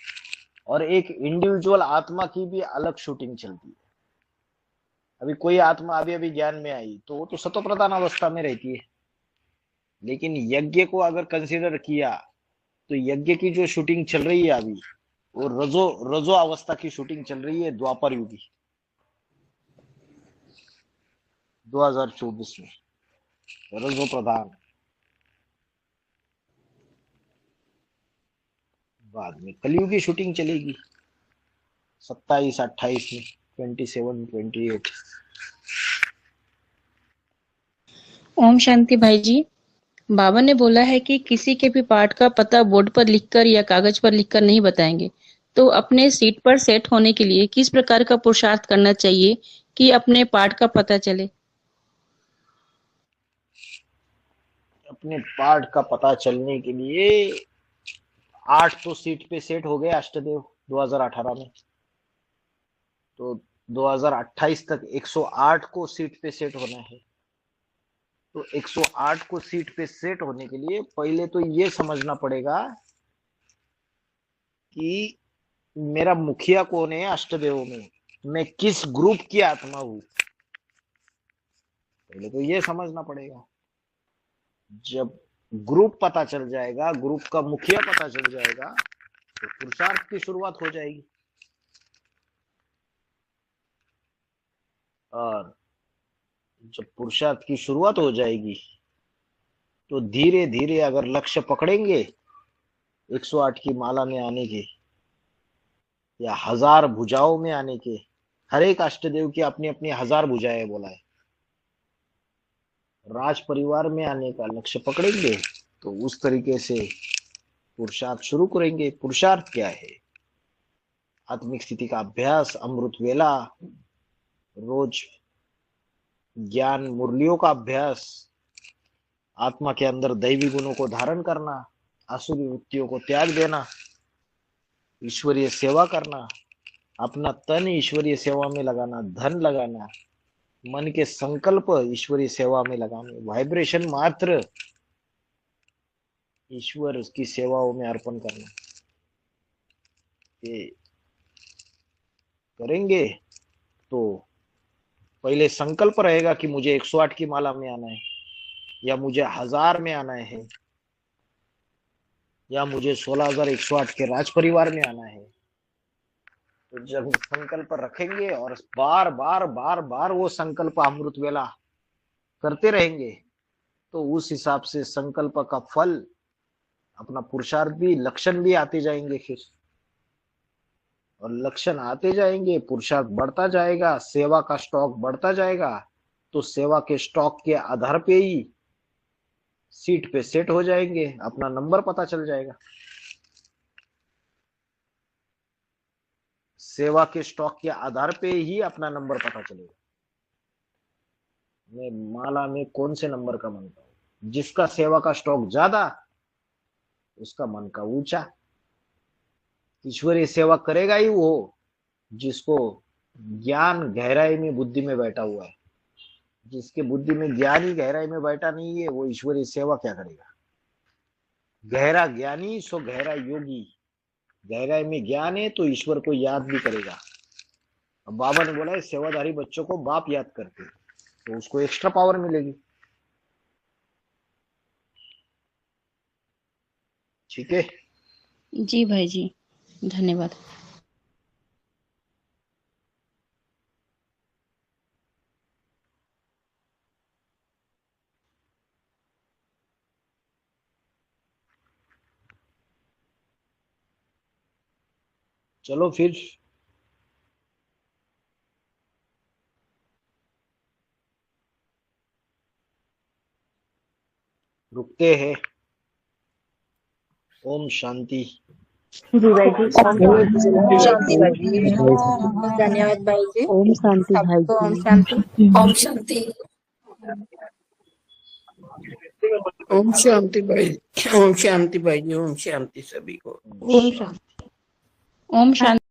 और एक इंडिविजुअल आत्मा की भी अलग शूटिंग चलती है। अभी कोई आत्मा अभी ज्ञान में आई तो वो तो सतो प्रधान अवस्था में रहती है, लेकिन यज्ञ को अगर कंसीडर किया तो यज्ञ की जो शूटिंग चल रही है अभी वो रजो अवस्था की शूटिंग चल रही है। 2024 में रजो प्रधान, बाद में कलयुग की शूटिंग चलेगी 27, 28 में, 27, 28। ओम शांति भाई जी। बाबा ने बोला है कि किसी के भी पाठ का पता बोर्ड पर लिखकर या कागज पर लिखकर नहीं बताएंगे, तो अपने सीट पर सेट होने के लिए किस प्रकार का पुरुषार्थ करना चाहिए कि अपने पाठ का पता चले? अपने पाठ का पता चलने के लिए 8 तो सीट पे सेट हो गए अष्टदेव 2018 में, तो 2028 तक 108 को सीट पे सेट होना है। तो 108 को सीट पे सेट होने के लिए पहले तो ये समझना पड़ेगा कि मेरा मुखिया कौन है अष्टदेव में, मैं किस ग्रुप की आत्मा हूं, पहले तो ये समझना पड़ेगा। जब ग्रुप पता चल जाएगा, ग्रुप का मुखिया पता चल जाएगा, तो पुरुषार्थ की शुरुआत हो जाएगी। और जब पुरुषार्थ की शुरुआत हो जाएगी तो धीरे धीरे अगर लक्ष्य पकड़ेंगे 108 की माला में आने के या 1000 भुजाओं में आने के, हर एक अष्टदेव की अपनी अपनी 1000 भुजाएं बोला है, राज परिवार में आने का लक्ष्य पकड़ेंगे तो उस तरीके से पुरुषार्थ शुरू करेंगे। पुरुषार्थ क्या है? आत्मिक स्थिति का अभ्यास, अमृत वेला, रोज ज्ञान मुरलियों का अभ्यास, आत्मा के अंदर दैवी गुणों को धारण करना, आसुरी वृत्तियों को त्याग देना, ईश्वरीय सेवा करना, अपना तन ईश्वरीय सेवा में लगाना, धन लगाना, मन के संकल्प ईश्वरीय सेवा में लगाने, वाइब्रेशन मात्र ईश्वर की सेवाओं में अर्पण करना, ये करेंगे तो पहले संकल्प रहेगा कि मुझे 108 की माला में आना है, या मुझे 1000 में आना है, या मुझे 16108 के राज परिवार में आना है। तो जब संकल्प रखेंगे और बार बार बार बार वो संकल्प अमृत वेला करते रहेंगे, तो उस हिसाब से संकल्प का फल, अपना पुरुषार्थ भी, लक्षण भी आते जाएंगे फिर, और लक्षण आते जाएंगे, पुरुषार्थ बढ़ता जाएगा, सेवा का स्टॉक बढ़ता जाएगा, तो सेवा के स्टॉक के आधार पे ही सीट पे सेट हो जाएंगे, अपना नंबर पता चल जाएगा। सेवा के स्टॉक के आधार पे ही अपना नंबर पता चलेगा। मैं माला में कौन से नंबर का मानता हूं? जिसका सेवा का स्टॉक ज्यादा, उसका मन का ऊंचा। ईश्वरीय सेवा करेगा ही वो जिसको ज्ञान गहराई में, बुद्धि में बैठा हुआ है। जिसके बुद्धि में ज्ञान ही गहराई में बैठा नहीं है, वो ईश्वरीय सेवा क्या करेगा? गहरा ज्ञानी सो गहरा योगी। गहराई में ज्ञान है तो ईश्वर को याद भी करेगा। अब बाबा ने बोला है सेवाधारी बच्चों को बाप याद करते, तो उसको एक्स्ट्रा पावर मिलेगी। ठीक है जी भाई जी, धन्यवाद। चलो फिर रुकते हैं। ओम शांति। जी भाई जी, ओम शांति भाई जी। धन्यवाद भाई जी। ओम शांति भाई सबको ओम जी। शांति। ओम शांति। ओम शांति भाई, ओम शांति भाई जी, ओम शांति सभी को। ओम शांति। ओम शांति।